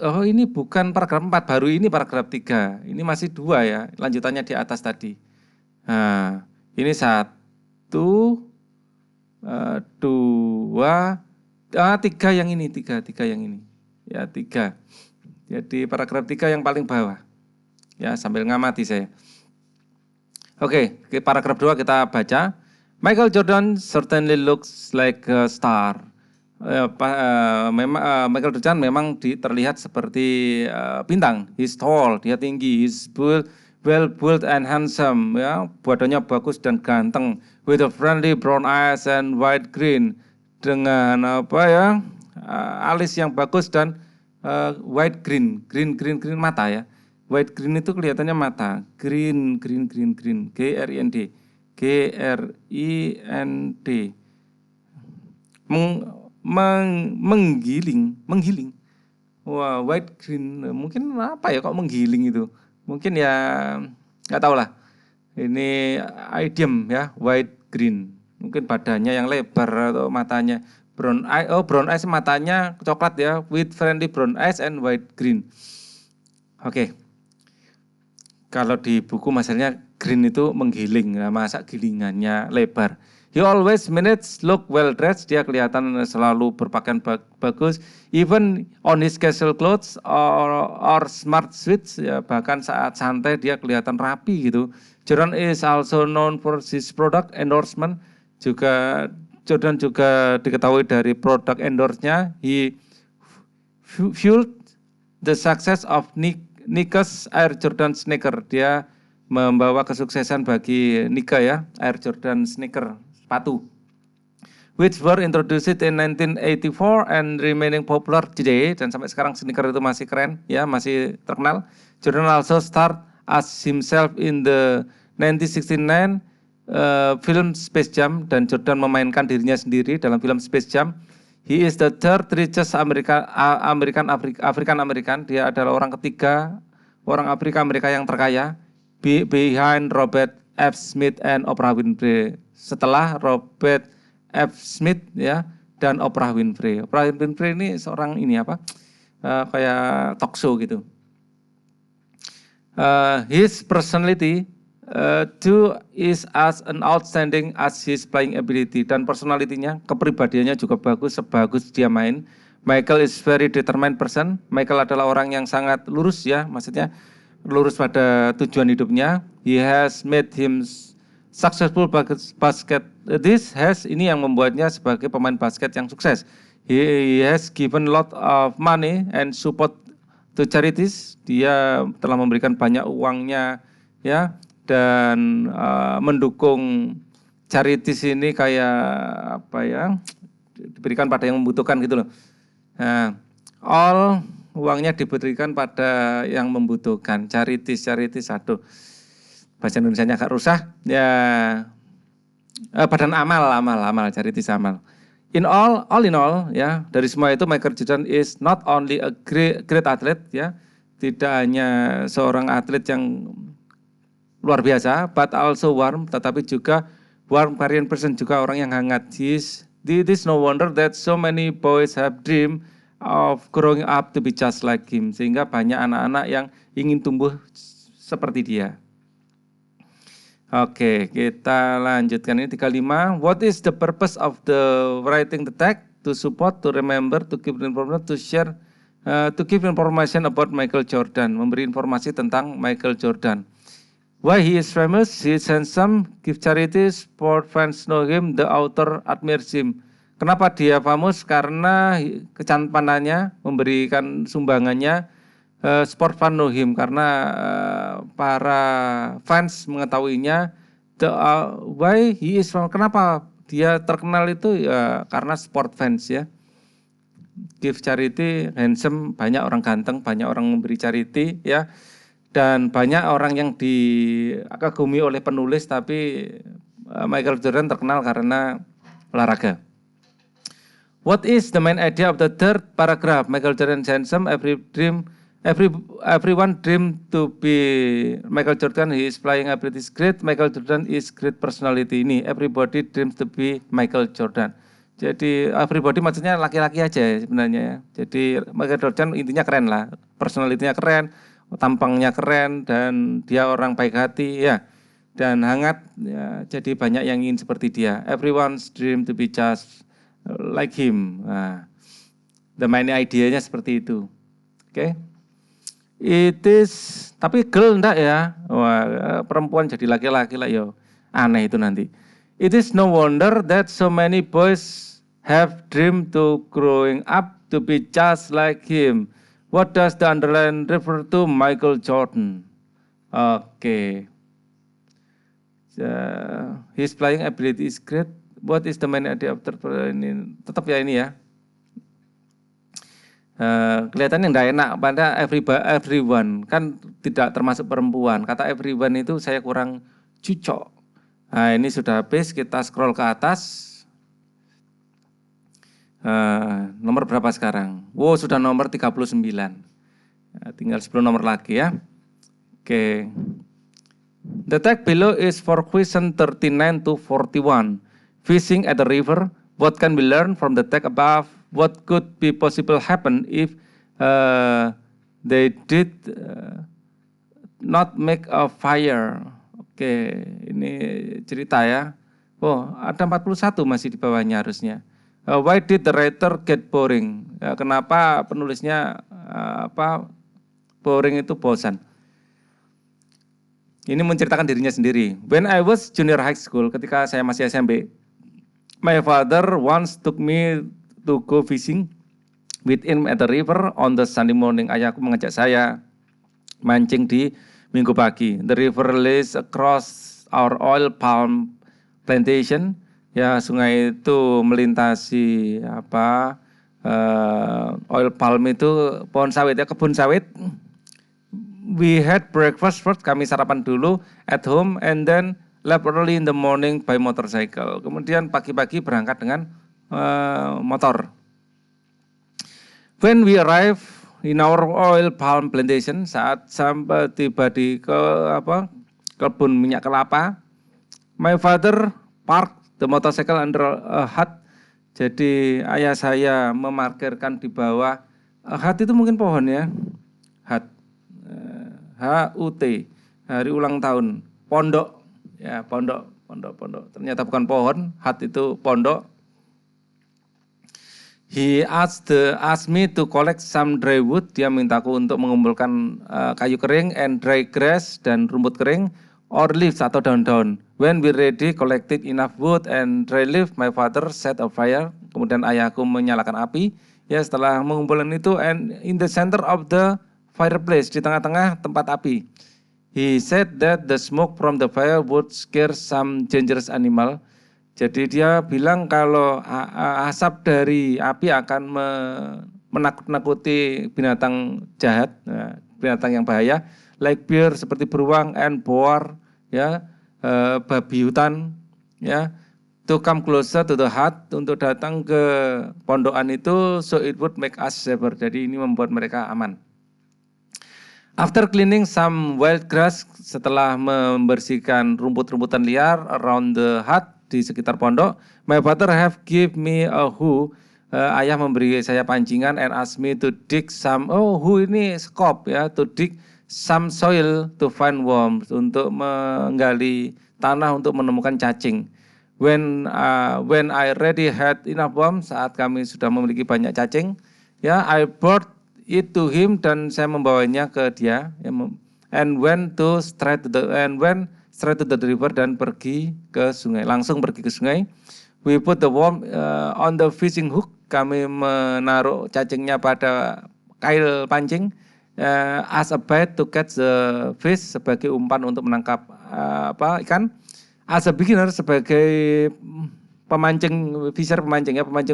A: Ini bukan paragraf 4, baru ini paragraf 3. Ini masih 2 ya, lanjutannya di atas tadi. Nah, ini 1, 2, 3 yang ini, 3 yang ini. Ya, 3. Jadi paragraf 3 yang paling bawah. Ya, sambil ngamati saya. Oke, paragraf 2 kita baca. Michael Jordan certainly looks like a star. Michael Jordan memang terlihat seperti bintang. He's tall, dia tinggi. He's well built and handsome, ya, badannya bagus dan ganteng. With a friendly brown eyes and white green, dengan alis yang bagus dan white green mata ya. White green itu kelihatannya mata. Green, GRIND. Menggiling. Wah, white green, mungkin apa ya kok menggiling itu? Mungkin ya nggak tahu lah. Ini idiom ya, white green. Mungkin badannya yang lebar atau matanya brown eye. Oh, brown eyes matanya coklat ya, with friendly brown eyes and white green. Oke. Kalau di buku masalahnya green itu menggiling, masa gilingannya lebar. He always managed look well dressed, dia kelihatan selalu berpakaian bagus, even on his casual clothes or smart suits, ya, bahkan saat santai dia kelihatan rapi gitu. Jordan is also known for his product endorsement, Jordan juga diketahui dari produk endorse-nya. He fueled the success of Nike's Air Jordan sneaker, dia membawa kesuksesan bagi Nike ya, Air Jordan sneaker, sepatu, which were introduced in 1984 and remaining popular today, dan sampai sekarang sneaker itu masih keren ya, masih terkenal. Jordan also start as himself in the 1969 film Space Jam dan Jordan memainkan dirinya sendiri dalam film Space Jam. He is the third richest African American. Dia adalah orang ketiga orang Afrika Amerika yang terkaya behind Robert F. Smith and Oprah Winfrey. Setelah Robert F. Smith ya dan Oprah Winfrey. Oprah Winfrey ini seorang ini apa? Kayak talk show gitu. His personality is as an outstanding as his playing ability, dan personalitinya, kepribadiannya juga bagus sebagus dia main. Michael is very determined person. Michael adalah orang yang sangat lurus ya, maksudnya lurus pada tujuan hidupnya. He has made him successful basket. Ini yang membuatnya sebagai pemain basket yang sukses. He has given lot of money and support to charities. Dia telah memberikan banyak uangnya ya, dan mendukung charities ini kayak apa ya, diberikan pada yang membutuhkan gitu loh. Nah, all uangnya diberikan pada yang membutuhkan. Charities aduh, bahasa Indonesianya agak rusak ya. Badan amal charities amal. All in all ya, dari semua itu Michael Jordan is not only a great athlete ya, tidak hanya seorang atlet yang luar biasa, but also warm, tetapi juga warm Korean person, juga orang yang hangat. This no wonder that so many boys have dream of growing up to be just like him. Sehingga banyak anak-anak yang ingin tumbuh seperti dia. Oke, kita lanjutkan ini 35. What is the purpose of the writing the text? To support, to remember, to keep information, to share, to give information about Michael Jordan. Memberi informasi tentang Michael Jordan. Why he is famous? He is handsome, give charity, sport fans know him, the author admires him. Kenapa dia famous? Karena kecantikannya, memberikan sumbangannya. Sport fans know him, karena para fans mengetahuinya. Why he is famous? Kenapa dia terkenal itu? Ya, karena sport fans ya. Give charity, handsome, banyak orang ganteng, banyak orang memberi charity ya. Dan banyak orang yang dikagumi oleh penulis, tapi Michael Jordan terkenal karena olahraga. What is the main idea of the third paragraph? Michael Jordan is handsome, everyone dream to be Michael Jordan. He is playing ability is great. Michael Jordan is great personality. Ini everybody dreams to be Michael Jordan. Jadi everybody maksudnya laki-laki aja sebenarnya ya. Jadi Michael Jordan intinya keren lah, personalitinya keren, tampangnya keren, dan dia orang baik hati ya, dan hangat ya, jadi banyak yang ingin seperti dia. Everyone's dream to be just like him. Nah, the main idea-nya seperti itu. Oke. It is, tapi girl enggak ya. Wah, perempuan jadi laki-laki lah ya. Aneh itu nanti. It is no wonder that so many boys have dream to growing up to be just like him. What does the underline refer to? Michael Jordan. Oke. His playing ability is great. What is the main idea of ini? Tetap ya ini ya. Kelihatannya tidak enak pada everyone, kan tidak termasuk perempuan. Kata everyone itu saya kurang cocok. Nah, ini sudah habis, kita scroll ke atas. Nomor berapa sekarang? Wow, sudah nomor 39. Tinggal 10 nomor lagi ya. Oke. The text below is for question 39 to 41. Fishing at the river. What can we learn from the text above? What could be possible happen if they did not make a fire? Oke, ini cerita ya. Oh, ada 41 masih di bawahnya harusnya. Why did the writer get boring? Kenapa penulisnya boring itu bosan? Ini menceritakan dirinya sendiri. When I was junior high school, ketika saya masih SMP, my father once took me to go fishing with him at the river on the Sunday morning. Ayahku mengajak saya mancing di Minggu pagi. The river lays across our oil palm plantation. Ya, sungai itu melintasi oil palm itu pohon sawit ya, kebun sawit. We had breakfast first, kami sarapan dulu at home, and then left early in the morning by motorcycle. Kemudian pagi-pagi berangkat dengan motor. When we arrive in our oil palm plantation, saat sampai tiba di kebun minyak kelapa, my father parked the motorcycle under a hut. Jadi ayah saya memarkirkan di bawah hut itu mungkin pohon ya, hut, HUT, hari ulang tahun, pondok, ya pondok. Ternyata bukan pohon, hut itu pondok. He asked me to collect some dry wood. Dia mintaku untuk mengumpulkan kayu kering and dry grass dan rumput kering or leaves atau daun-daun. When we ready collected enough wood and dry leaf, my father set a fire. Kemudian ayahku menyalakan api. Ya setelah mengumpulkan itu, and in the center of the fireplace, di tengah-tengah tempat api, he said that the smoke from the fire would scare some dangerous animal. Jadi dia bilang kalau asap dari api akan menakut-nakuti binatang jahat, binatang yang bahaya, like bear seperti beruang and boar, ya, babi hutan, ya, to come closer to the hut, untuk datang ke pondokan itu, so it would make us safer. Jadi ini membuat mereka aman. After cleaning some wild grass, setelah membersihkan rumput-rumputan liar around the hut, di sekitar pondok, my father have give me a hoe. Ayah memberi saya pancingan and ask me to dig some, hoe ini skop ya, to dig some soil to find worms, untuk menggali tanah untuk menemukan cacing. When I already had enough worms, saat kami sudah memiliki banyak cacing, ya, I brought it to him, dan saya membawanya ke dia, ya, and went straight to the river, dan pergi ke sungai, langsung pergi ke sungai. We put the worm on the fishing hook. Kami menaruh cacingnya pada kail pancing, as a bait to catch the fish, sebagai umpan untuk menangkap ikan. As a beginner, sebagai pemancing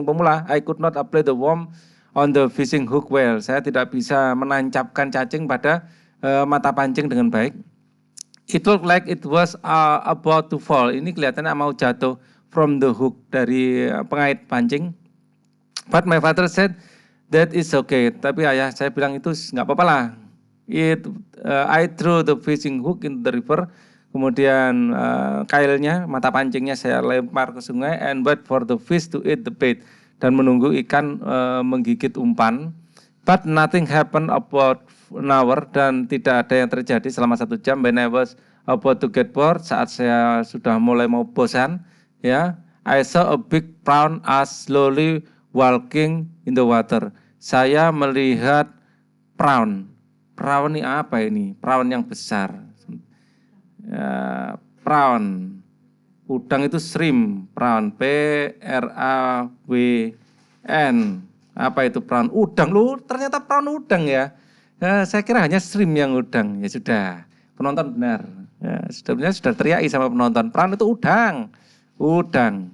A: pemula, I could not apply the worm on the fishing hook well. Saya tidak bisa menancapkan cacing pada mata pancing dengan baik. It looked like it was about to fall. Ini kelihatannya mau jatuh from the hook, dari pengait pancing. But my father said that is okay. Tapi ayah saya bilang itu nggak apa-apa lah. I threw the fishing hook in the river. Kemudian kailnya, mata pancingnya saya lempar ke sungai, and wait for the fish to eat the bait, dan menunggu ikan menggigit umpan. But nothing happened about an hour, dan tidak ada yang terjadi selama 1 jam. When I was about to get bored, saat saya sudah mulai mau bosan, ya, I saw a big prawn as slowly walking in the water. Saya melihat prawn. Prawn ini apa ini? Prawn yang besar. Prawn. Udang itu shrimp, prawn, PRAWN. Apa itu prawn? Udang, lu ternyata prawn udang ya. Saya kira hanya shrimp yang udang. Ya sudah, penonton benar. Ya, sudah teriaki sama penonton. Prawn itu udang.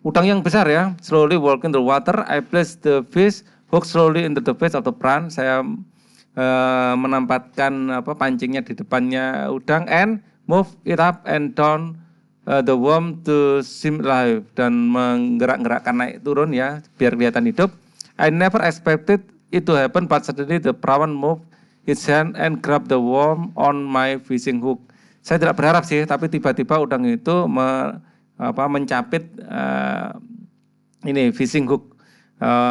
A: Udang yang besar ya. Slowly walking the water, I place the fish hook slowly into the face of the prawn. Saya menempatkan pancingnya di depannya udang, and move it up and down the worm to seem alive, dan menggerak-gerakkan naik turun ya, biar kelihatan hidup. I never expected it to happen, but suddenly the prawn moved its hand and grabbed the worm on my fishing hook. Saya tidak berharap sih, tapi tiba-tiba udang itu mencapit ini fishing hook,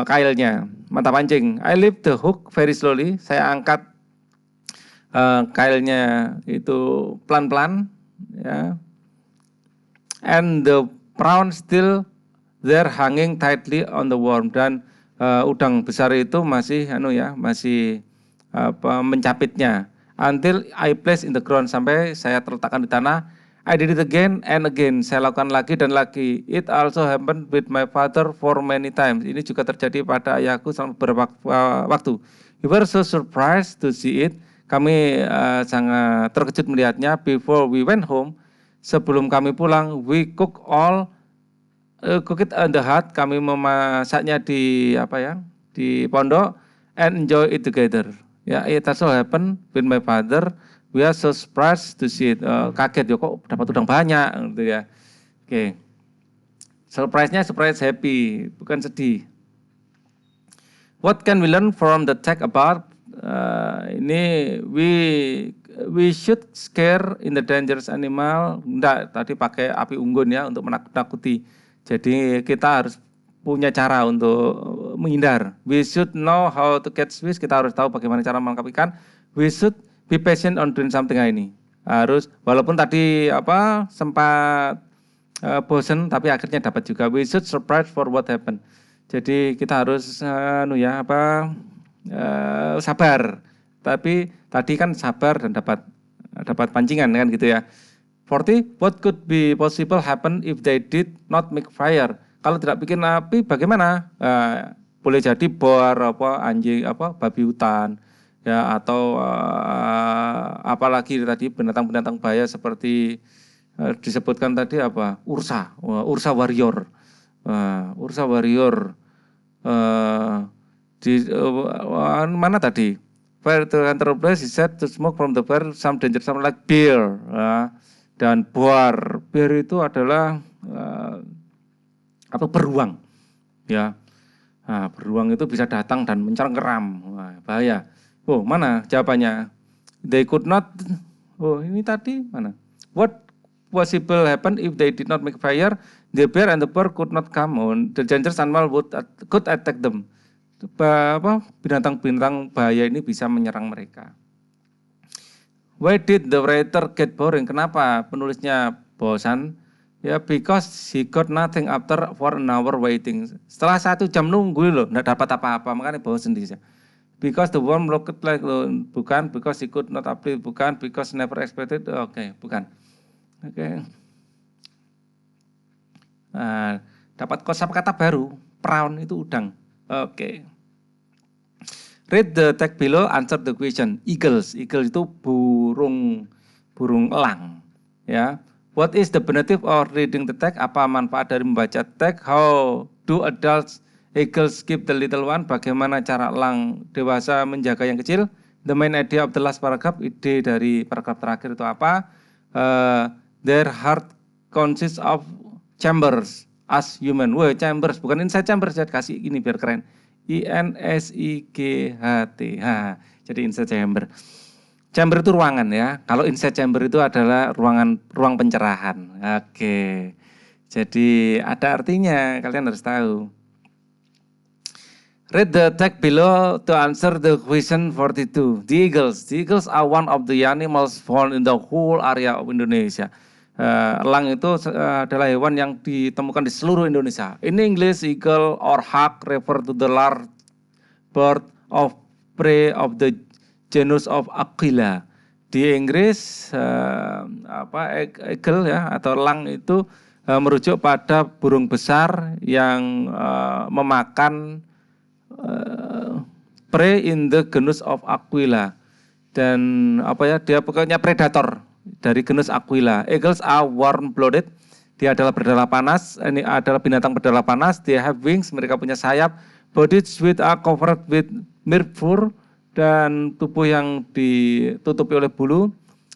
A: kailnya, mata pancing. I lift the hook very slowly. Saya angkat kailnya itu pelan-pelan, ya. And the prawn still there hanging tightly on the worm, dan udang besar itu masih mencapitnya. Until I place in the ground, sampai saya terletakkan di tanah. I did it again and again. Saya lakukan lagi dan lagi. It also happened with my father for many times. Ini juga terjadi pada ayahku selama beberapa waktu. We were so surprised to see it. Kami sangat terkejut melihatnya. Before we went home, sebelum kami pulang, we cook it in the hut. Kami memasaknya di di pondok, and enjoy it together. Ya, it also happened with my father We are so surprised to see it. Kaget ya kok dapat udang banyak gitu ya. Oke. Surprise-nya surprise happy, bukan sedih. What can we learn from the text about? Ini we should scare in the dangerous animal. Enggak, tadi pakai api unggun ya untuk menakut-nakuti. Jadi kita harus punya cara untuk menghindar. We should know how to catch fish. Kita harus tahu bagaimana cara menangkap ikan. We should be patient on doing something ini. Harus walaupun tadi sempat bosen tapi akhirnya dapat juga. We should surprise for what happened. Jadi kita harus sabar. Tapi tadi kan sabar dan dapat pancingan kan gitu ya. 40, what could be possible happen if they did not make fire? Kalau tidak bikin api bagaimana? Boleh jadi boar, anjing, babi hutan, ya atau apalagi tadi binatang-binatang bahaya seperti disebutkan tadi ursa warrior. Ursa warrior di mana tadi? Fire to enterprise is said to smoke from the fire some danger, some like bear. Dan bear itu adalah beruang, ya. Beruang itu bisa datang dan mencengkeram, bahaya. Mana jawabannya? They could not. Ini tadi mana? What possible happen if they did not make fire? The bear and the bear could not come on. The dangerous animal could attack them. Binatang-binatang bahaya ini bisa menyerang mereka. Why did the writer get boring? Kenapa penulisnya bosan? Ya, because he got nothing after for an hour waiting. Setelah 1 jam nunggu loh, nggak dapat apa-apa, makanya bosan dia. Because the worm looked like bukan, because he could not update bukan, because never expected. Bukan. Dapat kosakata baru, prawn itu udang. Read the text below, answer the question. Eagles itu burung elang, ya. What is the benefit of reading the text? Apa manfaat dari membaca teks? How do adults eagles keep the little one? Bagaimana cara elang dewasa menjaga yang kecil? The main idea of the last paragraph, ide dari paragraf terakhir itu apa? Their heart consists of chambers as human. Chambers, bukan inside chambers, ya kasih ini biar keren. INSIGHT. Jadi inside chamber. Chamber itu ruangan ya. Kalau inside chamber itu adalah ruang pencerahan. Jadi ada artinya, kalian harus tahu. Read the text below to answer the question 42. The eagles are one of the animals found in the whole area of Indonesia. Elang itu adalah hewan yang ditemukan di seluruh Indonesia. In English, eagle or hawk refer to the large bird of prey of the genus of Aquila. Di Inggris, eagle ya atau elang itu merujuk pada burung besar yang memakan prey in the genus of Aquila. Dan dia pokoknya predator dari genus Aquila. Eagles are warm-blooded. Dia adalah berdarah panas. Ini adalah binatang berdarah panas. They have wings. Mereka punya sayap. Bodies with are covered with milk fur. Dan tubuh yang ditutupi oleh bulu.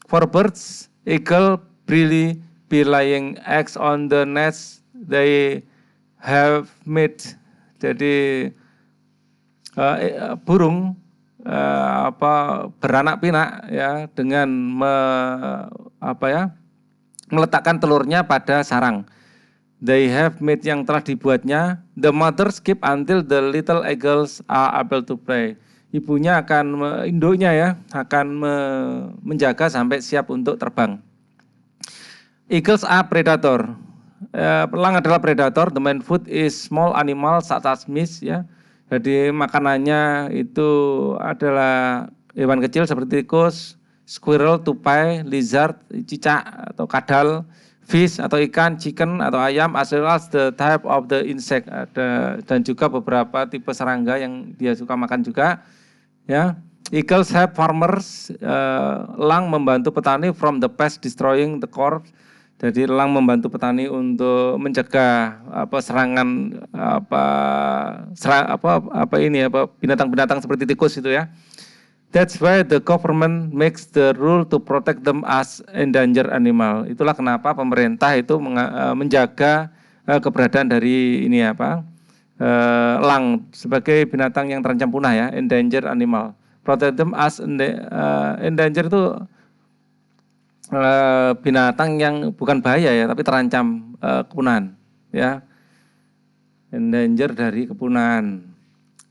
A: For birds, eagle really be laying eggs on the nest they have made. Jadi burung beranak pinak ya dengan meletakkan telurnya pada sarang. They have made yang telah dibuatnya. The mothers keep until the little eagles are able to play. Ibunya induknya ya akan menjaga sampai siap untuk terbang. Eagles are predator. Elang adalah predator. The main food is small animals such as mice ya. Jadi makanannya itu adalah hewan kecil seperti tikus, squirrel, tupai, lizard, cicak atau kadal, fish atau ikan, chicken atau ayam, as well as the type of the insect. Dan juga beberapa tipe serangga yang dia suka makan juga. Ya, eagles help farmers. Elang membantu petani from the pest destroying the crops. Jadi elang membantu petani untuk mencegah serangan binatang-binatang seperti tikus itu ya. That's why the government makes the rule to protect them as endangered animal. Itulah kenapa pemerintah itu menjaga keberadaan dari ini apa elang sebagai binatang yang terancam punah ya, endangered animal. Protect them as endangered itu binatang yang bukan bahaya ya, tapi terancam kepunahan ya, endangered dari kepunahan.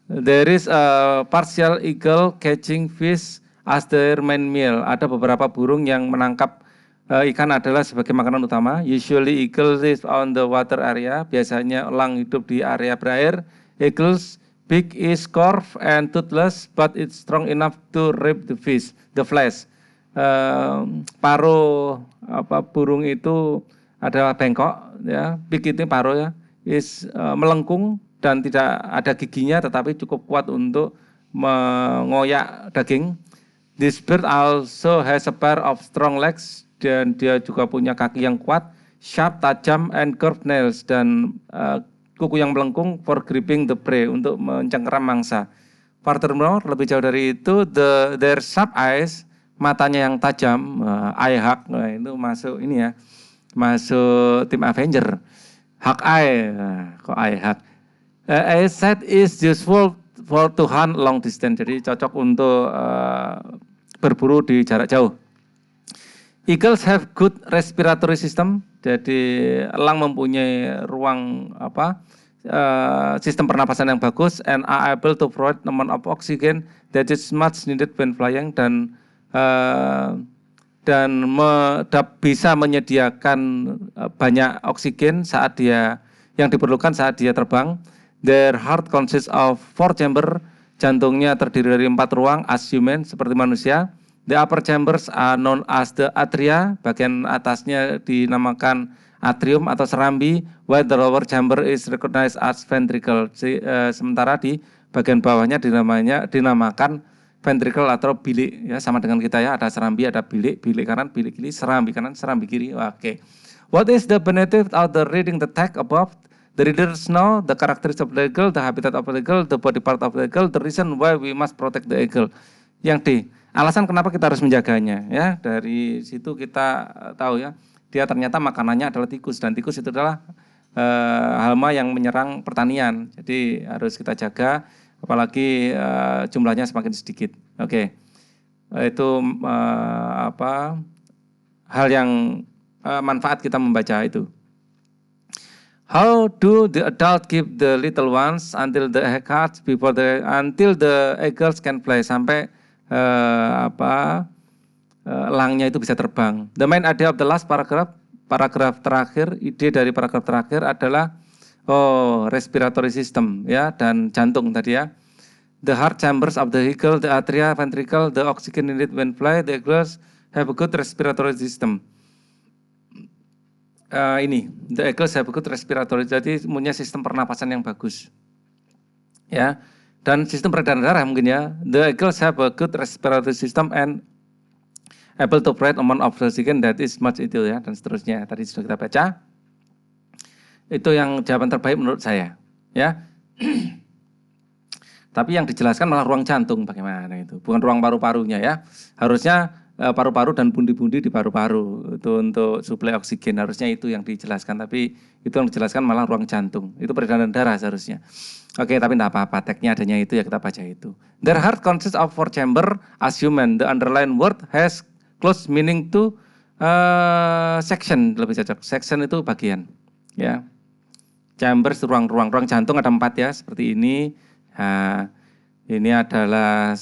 A: There is a partial eagle catching fish as their main meal. Ada beberapa burung yang menangkap ikan adalah sebagai makanan utama. Usually eagles live on the water area. Biasanya elang hidup di area berair. Eagles beak is curved and toothless, but it's strong enough to rip the flesh. Paruh burung itu adalah bengkok, ya. Beak itu paruh ya, is melengkung dan tidak ada giginya, tetapi cukup kuat untuk mengoyak daging. This bird also has a pair of strong legs, dan dia juga punya kaki yang kuat, sharp, tajam, and curved nails, dan kuku yang melengkung for gripping the prey, untuk mencengkeram mangsa. Furthermore, lebih jauh dari itu, their sharp eyes, matanya yang tajam, Eye-Hawk, itu masuk ini ya, masuk tim Avenger. Hawkeye, kok Eye-Hawk. Eyesight is useful for to hunt long distance, jadi cocok untuk berburu di jarak jauh. Eagles have good respiratory system, jadi elang mempunyai ruang sistem pernapasan yang bagus, and are able to provide amount of oxygen that is much needed when flying, dan bisa menyediakan banyak oksigen saat dia yang diperlukan saat dia terbang. Their heart consists of 4 chamber, jantungnya terdiri dari 4 ruang as human, seperti manusia. The upper chambers are known as the atria, bagian atasnya dinamakan atrium atau serambi, while the lower chamber is recognized as ventricle. Sementara di bagian bawahnya dinamakan ventricle atau bilik, ya, sama dengan kita ya, ada serambi, ada bilik, bilik kanan, bilik kiri, serambi kanan, serambi kiri. Oke. What is the benefit of the reading the text above? The readers know the characteristics of the eagle, the habitat of the eagle, the body part of the eagle, the reason why we must protect the eagle. Yang D, alasan kenapa kita harus menjaganya, ya. Dari situ kita tahu ya, dia ternyata makanannya adalah tikus, dan tikus itu adalah hama yang menyerang pertanian. Jadi harus kita jaga, apalagi jumlahnya semakin sedikit. Oke. Itu hal yang manfaat kita membaca itu. How do the adult keep the little ones until the egg hatch until the eagles can fly, sampai elangnya itu bisa terbang. The main idea of the last paragraph terakhir, ide dari paragraf terakhir adalah respiratory system, ya, dan jantung tadi ya. The heart chambers of the eagle, the atria, ventricle, the oxygen needed when fly, the eagles have a good respiratory system. The eagles have a good respiratory, jadi punya sistem pernapasan yang bagus, ya, dan sistem peredaran darah mungkin ya. The eagles have a good respiratory system and able to provide amount of oxygen that is much itu, ya, dan seterusnya. Tadi sudah kita baca. Itu yang jawaban terbaik menurut saya, ya. Tapi yang dijelaskan malah ruang jantung, bagaimana itu? Bukan ruang paru-parunya, ya. Harusnya paru-paru dan bundi-bundi di paru-paru itu untuk suplai oksigen, harusnya itu yang dijelaskan, tapi itu yang dijelaskan malah ruang jantung, itu peredaran darah seharusnya. Oke, tapi tidak apa-apa, teksnya adanya itu ya, kita baca itu. Their heart consists of 4 chamber as human. The underlying word has close meaning to section, lebih cocok. Section itu bagian, ya. Chambers ruang jantung ada 4 ya, seperti ini. Nah, ini adalah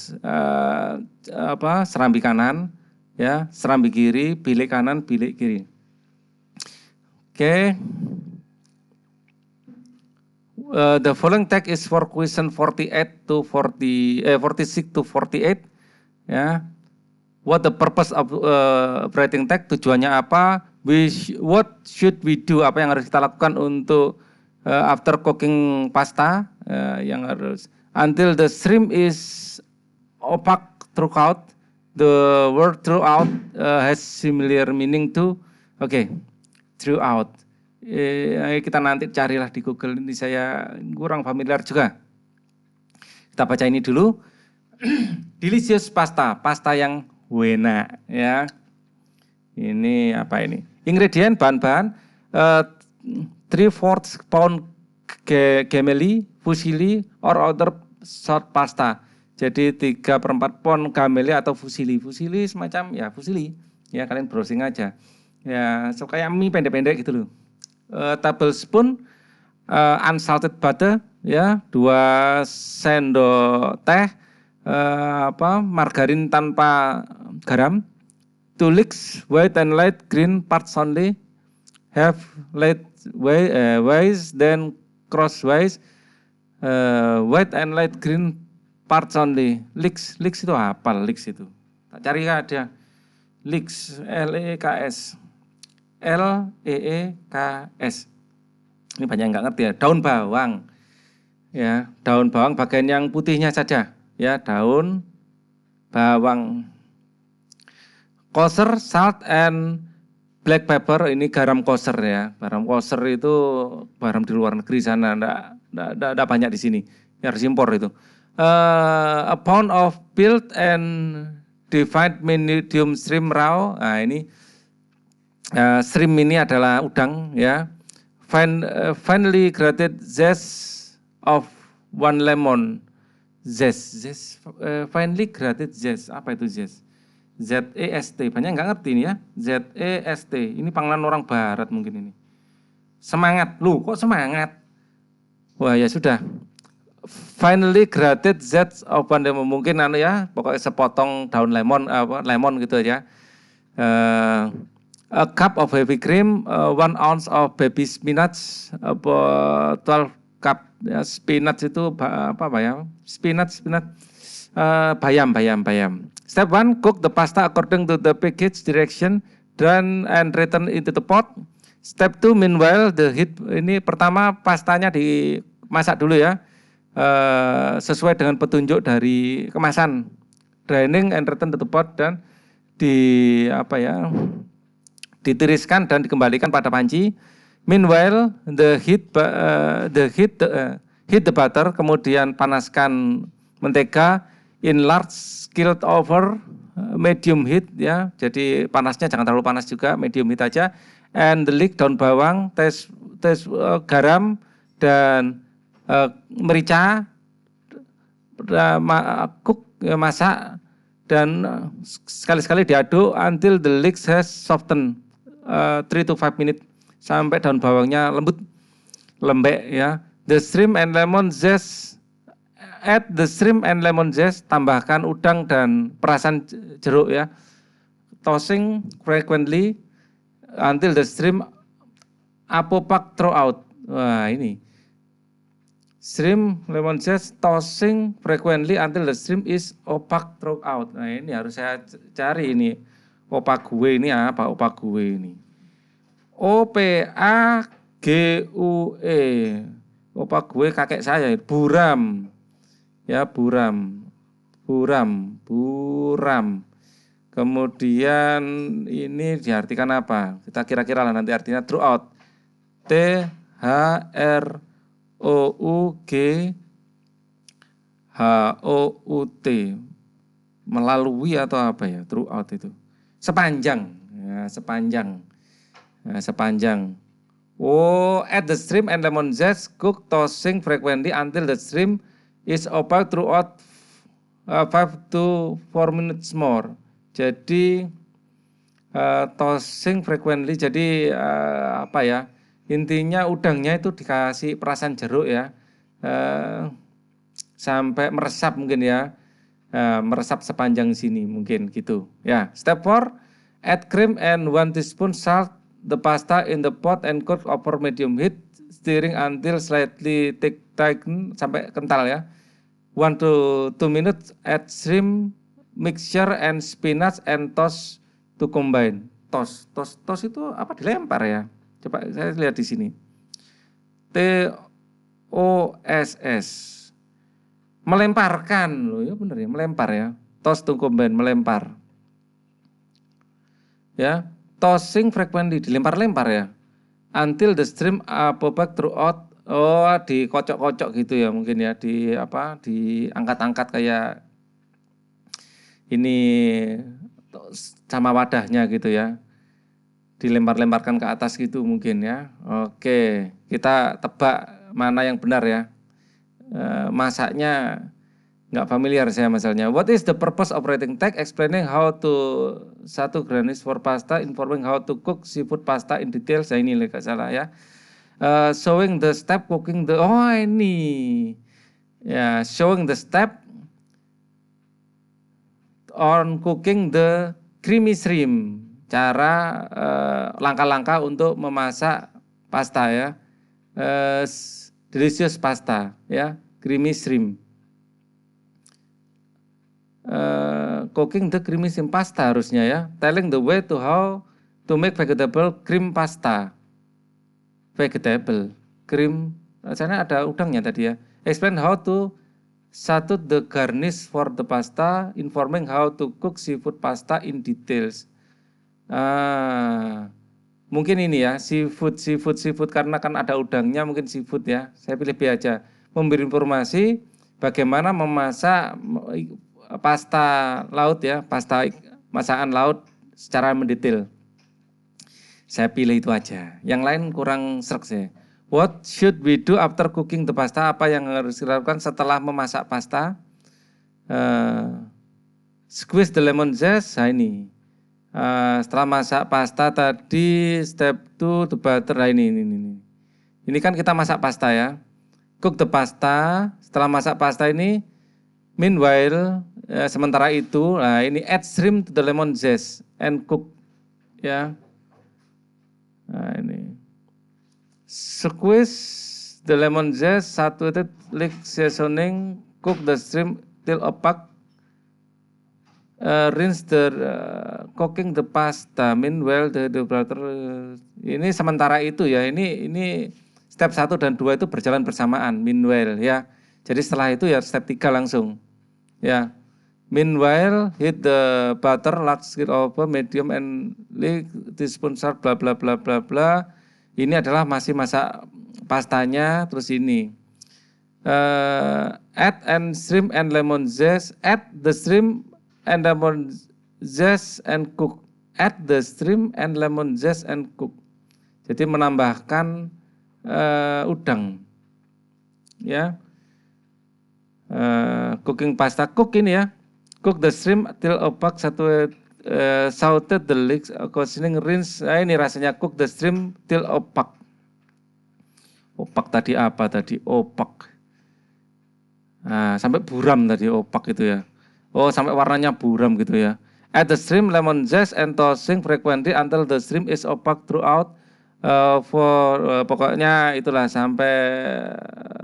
A: serambi kanan, ya, serambi kiri, bilik kanan, bilik kiri. Oke. The following text is for question 46 to 48. Ya. What the purpose of writing text? Tujuannya apa? What should we do? Apa yang harus kita lakukan untuk after cooking pasta? Yang harus until the shrimp is opaque throughout. The word throughout has similar meaning to throughout. Kita nanti carilah di Google, ini saya kurang familiar juga. Kita baca ini dulu. Delicious pasta, pasta yang enak ya. Ini apa ini? Ingredient bahan-bahan 3/4 pound gemelli, fusilli, or other short pasta. Jadi 3/4 pound gemelli atau fusilli. Fusilli semacam ya fusilli. Ya kalian browsing aja. Ya so kayak mie pendek-pendek gitu loh. Tablespoon unsalted butter ya 2 sendok teh margarin tanpa garam. 2 leeks white and light green parts only. Have light wise then crosswise white and light green parts only. Leeks itu apa? Leeks itu tak cari ada. Leeks LEKS. LEEKS. Ini banyak yang nggak ngerti ya. Daun bawang, ya daun bawang bagian yang putihnya saja, ya daun bawang. Kosher, salt, and black pepper, ini garam kosher ya. Garam kosher itu garam di luar negeri sana, enggak banyak di sini. Ya, harus impor itu. A pound of peeled and defined medium shrimp raw. Nah ini shrimp ini adalah udang ya. Finely grated zest of 1 lemon. Zest. Finely grated zest. Apa itu zest? ZEST. Banyak nggak ngerti ini ya. ZEST. Ini panggilan orang barat mungkin ini. Semangat. Loh kok semangat? Wah ya sudah. Finally grated zest of 1 lemon. Mungkin ya. Pokoknya sepotong daun lemon gitu aja. A cup of heavy cream, 1 ounce of baby spinach, 12 cup ya, spinach itu apa ya? Spinach, bayam. Step 1, cook the pasta according to the package direction, drain and return into the pot. Step 2, meanwhile the heat. Ini pertama pastanya dimasak dulu ya, sesuai dengan petunjuk dari kemasan. Draining and return to the pot dan ditiriskan dan dikembalikan pada panci. Meanwhile, heat the butter, kemudian panaskan mentega in large skillet over medium heat ya. Jadi panasnya jangan terlalu panas juga, medium heat aja. And the leek, daun bawang, tes garam dan merica, masak dan sekali-sekali diaduk until the leeks has softened. 3 to 5 minutes sampai daun bawangnya lembek ya. The shrimp and lemon zest, add the shrimp and lemon zest, tambahkan udang dan perasan jeruk ya. Tossing frequently until the shrimp opopak throughout. Wah ini shrimp lemon zest tossing frequently until the shrimp is opaque throughout. Nah ini harus saya cari ini. Opague ini apa? Opague ini. OPAGUE. Opague kakek saya. Buram. Ya, buram. Kemudian ini diartikan apa? Kita kira-kira lah nanti artinya throughout. THROUGHOUT. Melalui atau apa ya? Throughout itu. Sepanjang. Add the shrimp and lemon zest, cook tossing frequently until the shrimp is opaque throughout 5 to 4 minutes more. Jadi tossing frequently, jadi intinya udangnya itu dikasih perasan jeruk ya, sampai meresap mungkin ya, meresap sepanjang sini mungkin gitu ya. Step 4, add cream and 1 teaspoon salt the pasta in the pot and cook over medium heat, stirring until slightly thicken sampai kental ya. 1 to 2 minutes, add shrimp mixture and spinach and toss to combine. Toss itu apa? Dilempar ya. Coba saya lihat di sini. TOSS. Melemparkan loh ya, benar ya, melempar ya. Toss to combine, melempar. Ya, tossing frequently, dilempar-lempar ya. Until the shrimp opopak throughout. Oh, dikocok-kocok gitu ya mungkin ya, diangkat-angkat kayak ini sama wadahnya gitu ya. Dilempar-lemparkan ke atas gitu mungkin ya. Oke, kita tebak mana yang benar ya. Masaknya nggak familiar saya misalnya. What is the purpose of writing text explaining how to satu garnish for pasta, informing how to cook seafood pasta in detail. Saya ini nggak salah ya. Showing the step cooking the ini ya, showing the step on cooking the creamy shrimp. Cara langkah-langkah untuk memasak pasta ya, delicious pasta ya, creamy shrimp. Cooking the creamy shrimp pasta harusnya ya, telling the way to how to make vegetable cream pasta. Vegetable cream, sana ada udangnya tadi ya. Explain how to satu the garnish for the pasta, informing how to cook seafood pasta in details. Mungkin ini ya, seafood karena kan ada udangnya, mungkin seafood ya. Saya pilih B aja. Memberi informasi bagaimana memasak pasta laut ya, pasta masakan laut secara mendetail. Saya pilih itu aja. Yang lain kurang srek saya. What should we do after cooking the pasta? Apa yang harus dilakukan setelah memasak pasta? Squeeze the lemon zest. Nah ini. Setelah masak pasta tadi step 2 the butter. Nah ini. Ini kan kita masak pasta ya. Cook the pasta. Setelah masak pasta ini, meanwhile sementara itu, nah ini add shrimp to the lemon zest and cook ya. Nah ini. Squeeze the lemon zest, saturated lick seasoning, cook the shrimp till opaque. Rinse the cooking the pasta, meanwhile the butter. Ini sementara itu ya, ini step 1 dan 2 itu berjalan bersamaan, meanwhile ya. Jadi setelah itu ya step 3 langsung ya. Meanwhile heat the butter, large heat over medium and lick teaspoon salt bla bla bla bla bla. Ini adalah masih masak pastanya, terus ini. Add and shrimp and lemon zest, add the shrimp and lemon zest and cook. Add the shrimp and lemon zest and cook. Jadi menambahkan udang, ya. Cooking pasta, cook ini ya. Cook the shrimp till opaque, sauteed the leeks, seasoning, rinse. Nah, ini rasanya cook the shrimp till opaque. Opak tadi apa tadi? Opak. Nah, sampai buram tadi opak itu ya. Oh, sampai warnanya buram gitu ya. Add the shrimp, lemon zest, and tossing frequently until the shrimp is opaque throughout. Pokoknya itulah sampai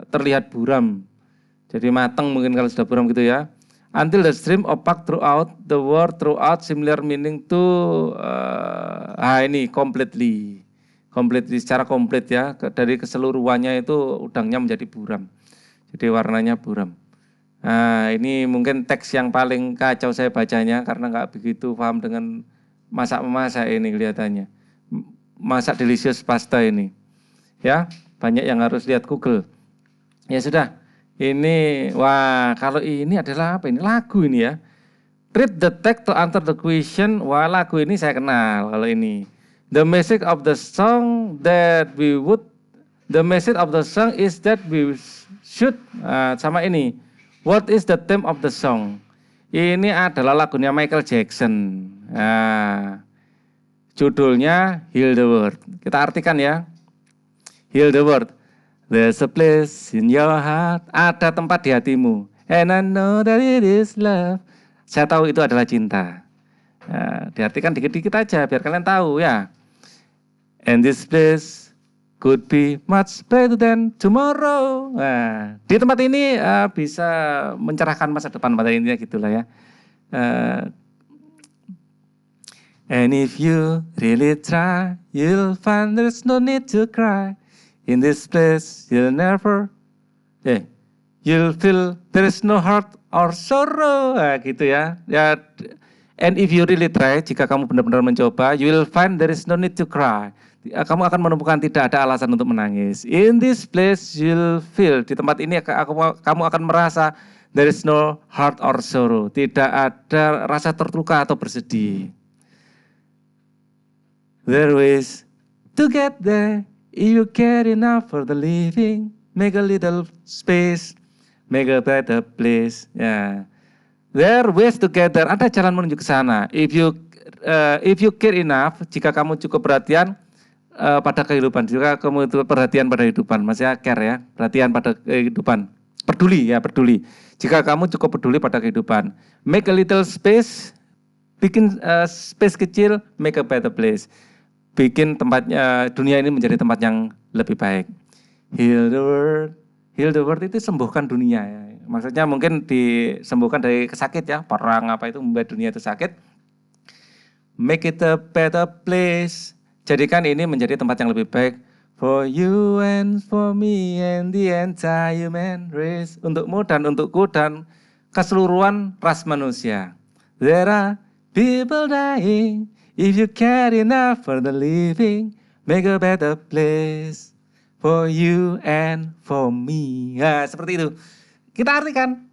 A: terlihat buram. Jadi matang mungkin kalau sudah buram gitu ya. Until the shrimp opaque throughout, the word throughout similar meaning to ini completely secara komplit ya, dari keseluruhannya itu udangnya menjadi buram. Jadi warnanya buram. Nah, ini mungkin teks yang paling kacau saya bacanya karena nggak begitu paham dengan masak-memasak ini kelihatannya. Masak delicious pasta ini. Ya, banyak yang harus lihat Google. Ya sudah. Ini wah, kalau ini adalah apa ini? Lagu ini ya. Read the text to answer the question. Wah, lagu ini saya kenal kalau ini. The message of the song is that we should sama ini. What is the theme of the song? Ini adalah lagunya Michael Jackson. Judulnya Heal the World. Kita artikan ya. Heal the World. There's a place in your heart. Ada tempat di hatimu. And I know that it is love. Saya tahu itu adalah cinta. Diartikan dikit-dikit aja biar kalian tahu ya. And this place could be much better than tomorrow. Nah, di tempat ini bisa mencerahkan masa depan pada intinya gitulah ya. And if you really try, you'll find there's no need to cry. In this place you'll feel there is no hurt or sorrow. Nah, gitu ya. And if you really try, jika kamu benar-benar mencoba, you will find there is no need to cry. Kamu akan menemukan tidak ada alasan untuk menangis. In this place you'll feel, di tempat ini kamu akan merasa There is no heart or sorrow. Tidak ada rasa terluka atau bersedih. There is to get there, if you care enough for the living, make a little space, make a better place. Ya, there ways to get there. Ada jalan menuju ke sana. If you care enough, jika kamu cukup perhatian pada kehidupan, jika kamu itu perhatian pada kehidupan, maksudnya care ya, perhatian pada kehidupan, peduli ya, peduli. Jika kamu cukup peduli pada kehidupan, make a little space, bikin space kecil, make a better place. Bikin tempatnya dunia ini menjadi tempat yang lebih baik. Heal the world itu sembuhkan dunia ya. Maksudnya mungkin disembuhkan dari sakit ya, perang apa itu membuat dunia itu sakit. Make it a better place. Jadikan ini menjadi tempat yang lebih baik for you and for me and the entire human race. Untukmu dan untukku dan keseluruhan ras manusia. There are people dying. If you care enough for the living, make a better place for you and for me. Ya, seperti itu. Kita artikan,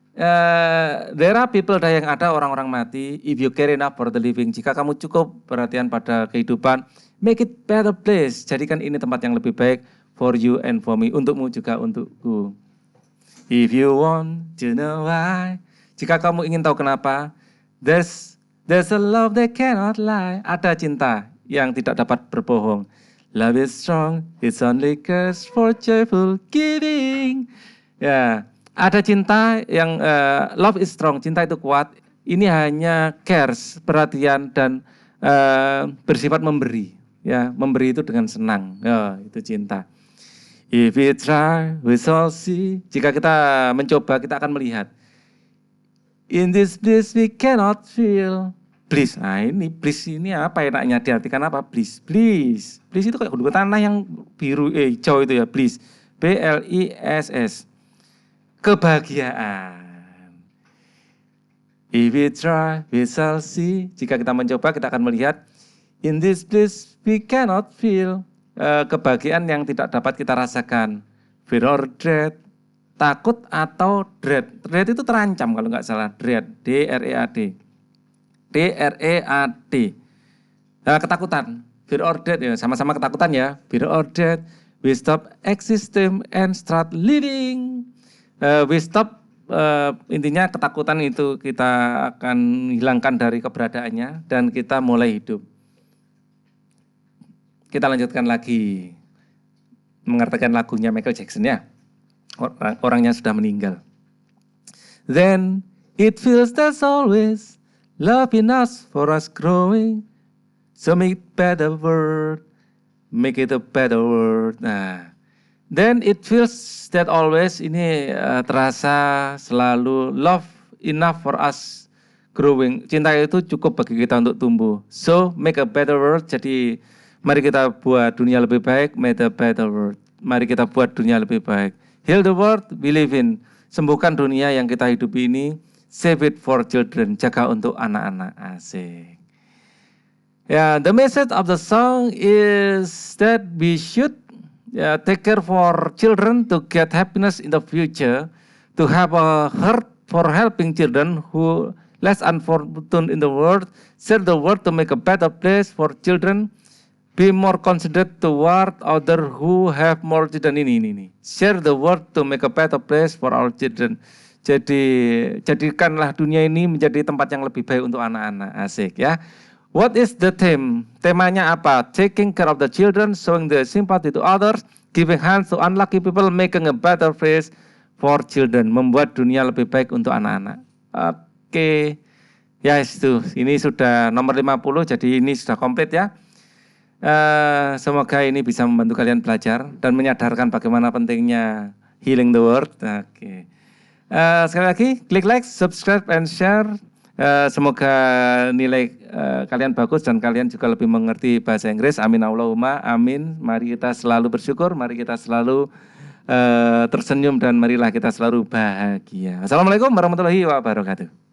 A: there are people dying, ada orang-orang mati. If you care enough for the living, jika kamu cukup perhatian pada kehidupan, make it better place. Jadikan ini tempat yang lebih baik for you and for me. Untukmu juga untukku. If you want to know why, jika kamu ingin tahu kenapa, there's a love that cannot lie. Ada cinta yang tidak dapat berbohong. Love is strong, it's only cares for joyful giving. Ya, ada cinta yang love is strong, cinta itu kuat. Ini hanya cares, perhatian dan bersifat memberi. Ya, memberi itu dengan senang. Ya, itu cinta. If we try, we shall see. Jika kita mencoba, kita akan melihat. In this bliss we cannot feel. Bliss, nah ini bliss ini apa enaknya diartikan apa? Bliss itu kayak gunung tanah yang biru, hijau itu ya, bliss. B-L-I-S-S. Kebahagiaan. If we try, we shall see. Jika kita mencoba, kita akan melihat. In this bliss we cannot feel. Kebahagiaan yang tidak dapat kita rasakan. Fear or dread. Takut atau dread. Dread itu terancam kalau nggak salah. Dread, D-R-E-A-D. D-R-E-A-D. Ketakutan. Fear or dread ya, sama-sama ketakutan ya. Fear or dread. We stop existing and start living. We stop, intinya ketakutan itu kita akan hilangkan dari keberadaannya dan kita mulai hidup. Kita lanjutkan lagi mengartikan lagunya Michael Jackson ya. Orangnya sudah meninggal. Then it feels there's always love in us for us growing. So make it better world. Make it a better world. Nah, then it feels that always ini terasa selalu love enough for us growing. Cinta itu cukup bagi kita untuk tumbuh. So make a better world. Jadi mari kita buat dunia lebih baik. Make a better world. Mari kita buat dunia lebih baik. Heal the world we live in. Sembuhkan dunia yang kita hidupi ini. Save it for children. Jaga untuk anak-anak. Asik. Ya, the message of the song is that we should take care for children to get happiness in the future, to have a heart for helping children who less unfortunate in the world, share the world to make a better place for children, be more considerate toward other who have more children. Ini. Share the world to make a better place for our children. Jadi jadikanlah dunia ini menjadi tempat yang lebih baik untuk anak-anak. Asik ya. What is the theme? Temanya apa? Taking care of the children, showing the sympathy to others, giving hands to unlucky people, making a better place for children. Membuat dunia lebih baik untuk anak-anak. Oke. Ya itu, ini sudah nomor 50, jadi ini sudah komplit ya. Semoga ini bisa membantu kalian belajar dan menyadarkan bagaimana pentingnya healing the world. Oke. Sekali lagi, klik like, subscribe, and share. Semoga nilai kalian bagus dan kalian juga lebih mengerti bahasa Inggris. Amin Allahumma amin. Mari kita selalu bersyukur, mari kita selalu tersenyum dan marilah kita selalu bahagia. Assalamualaikum warahmatullahi wabarakatuh.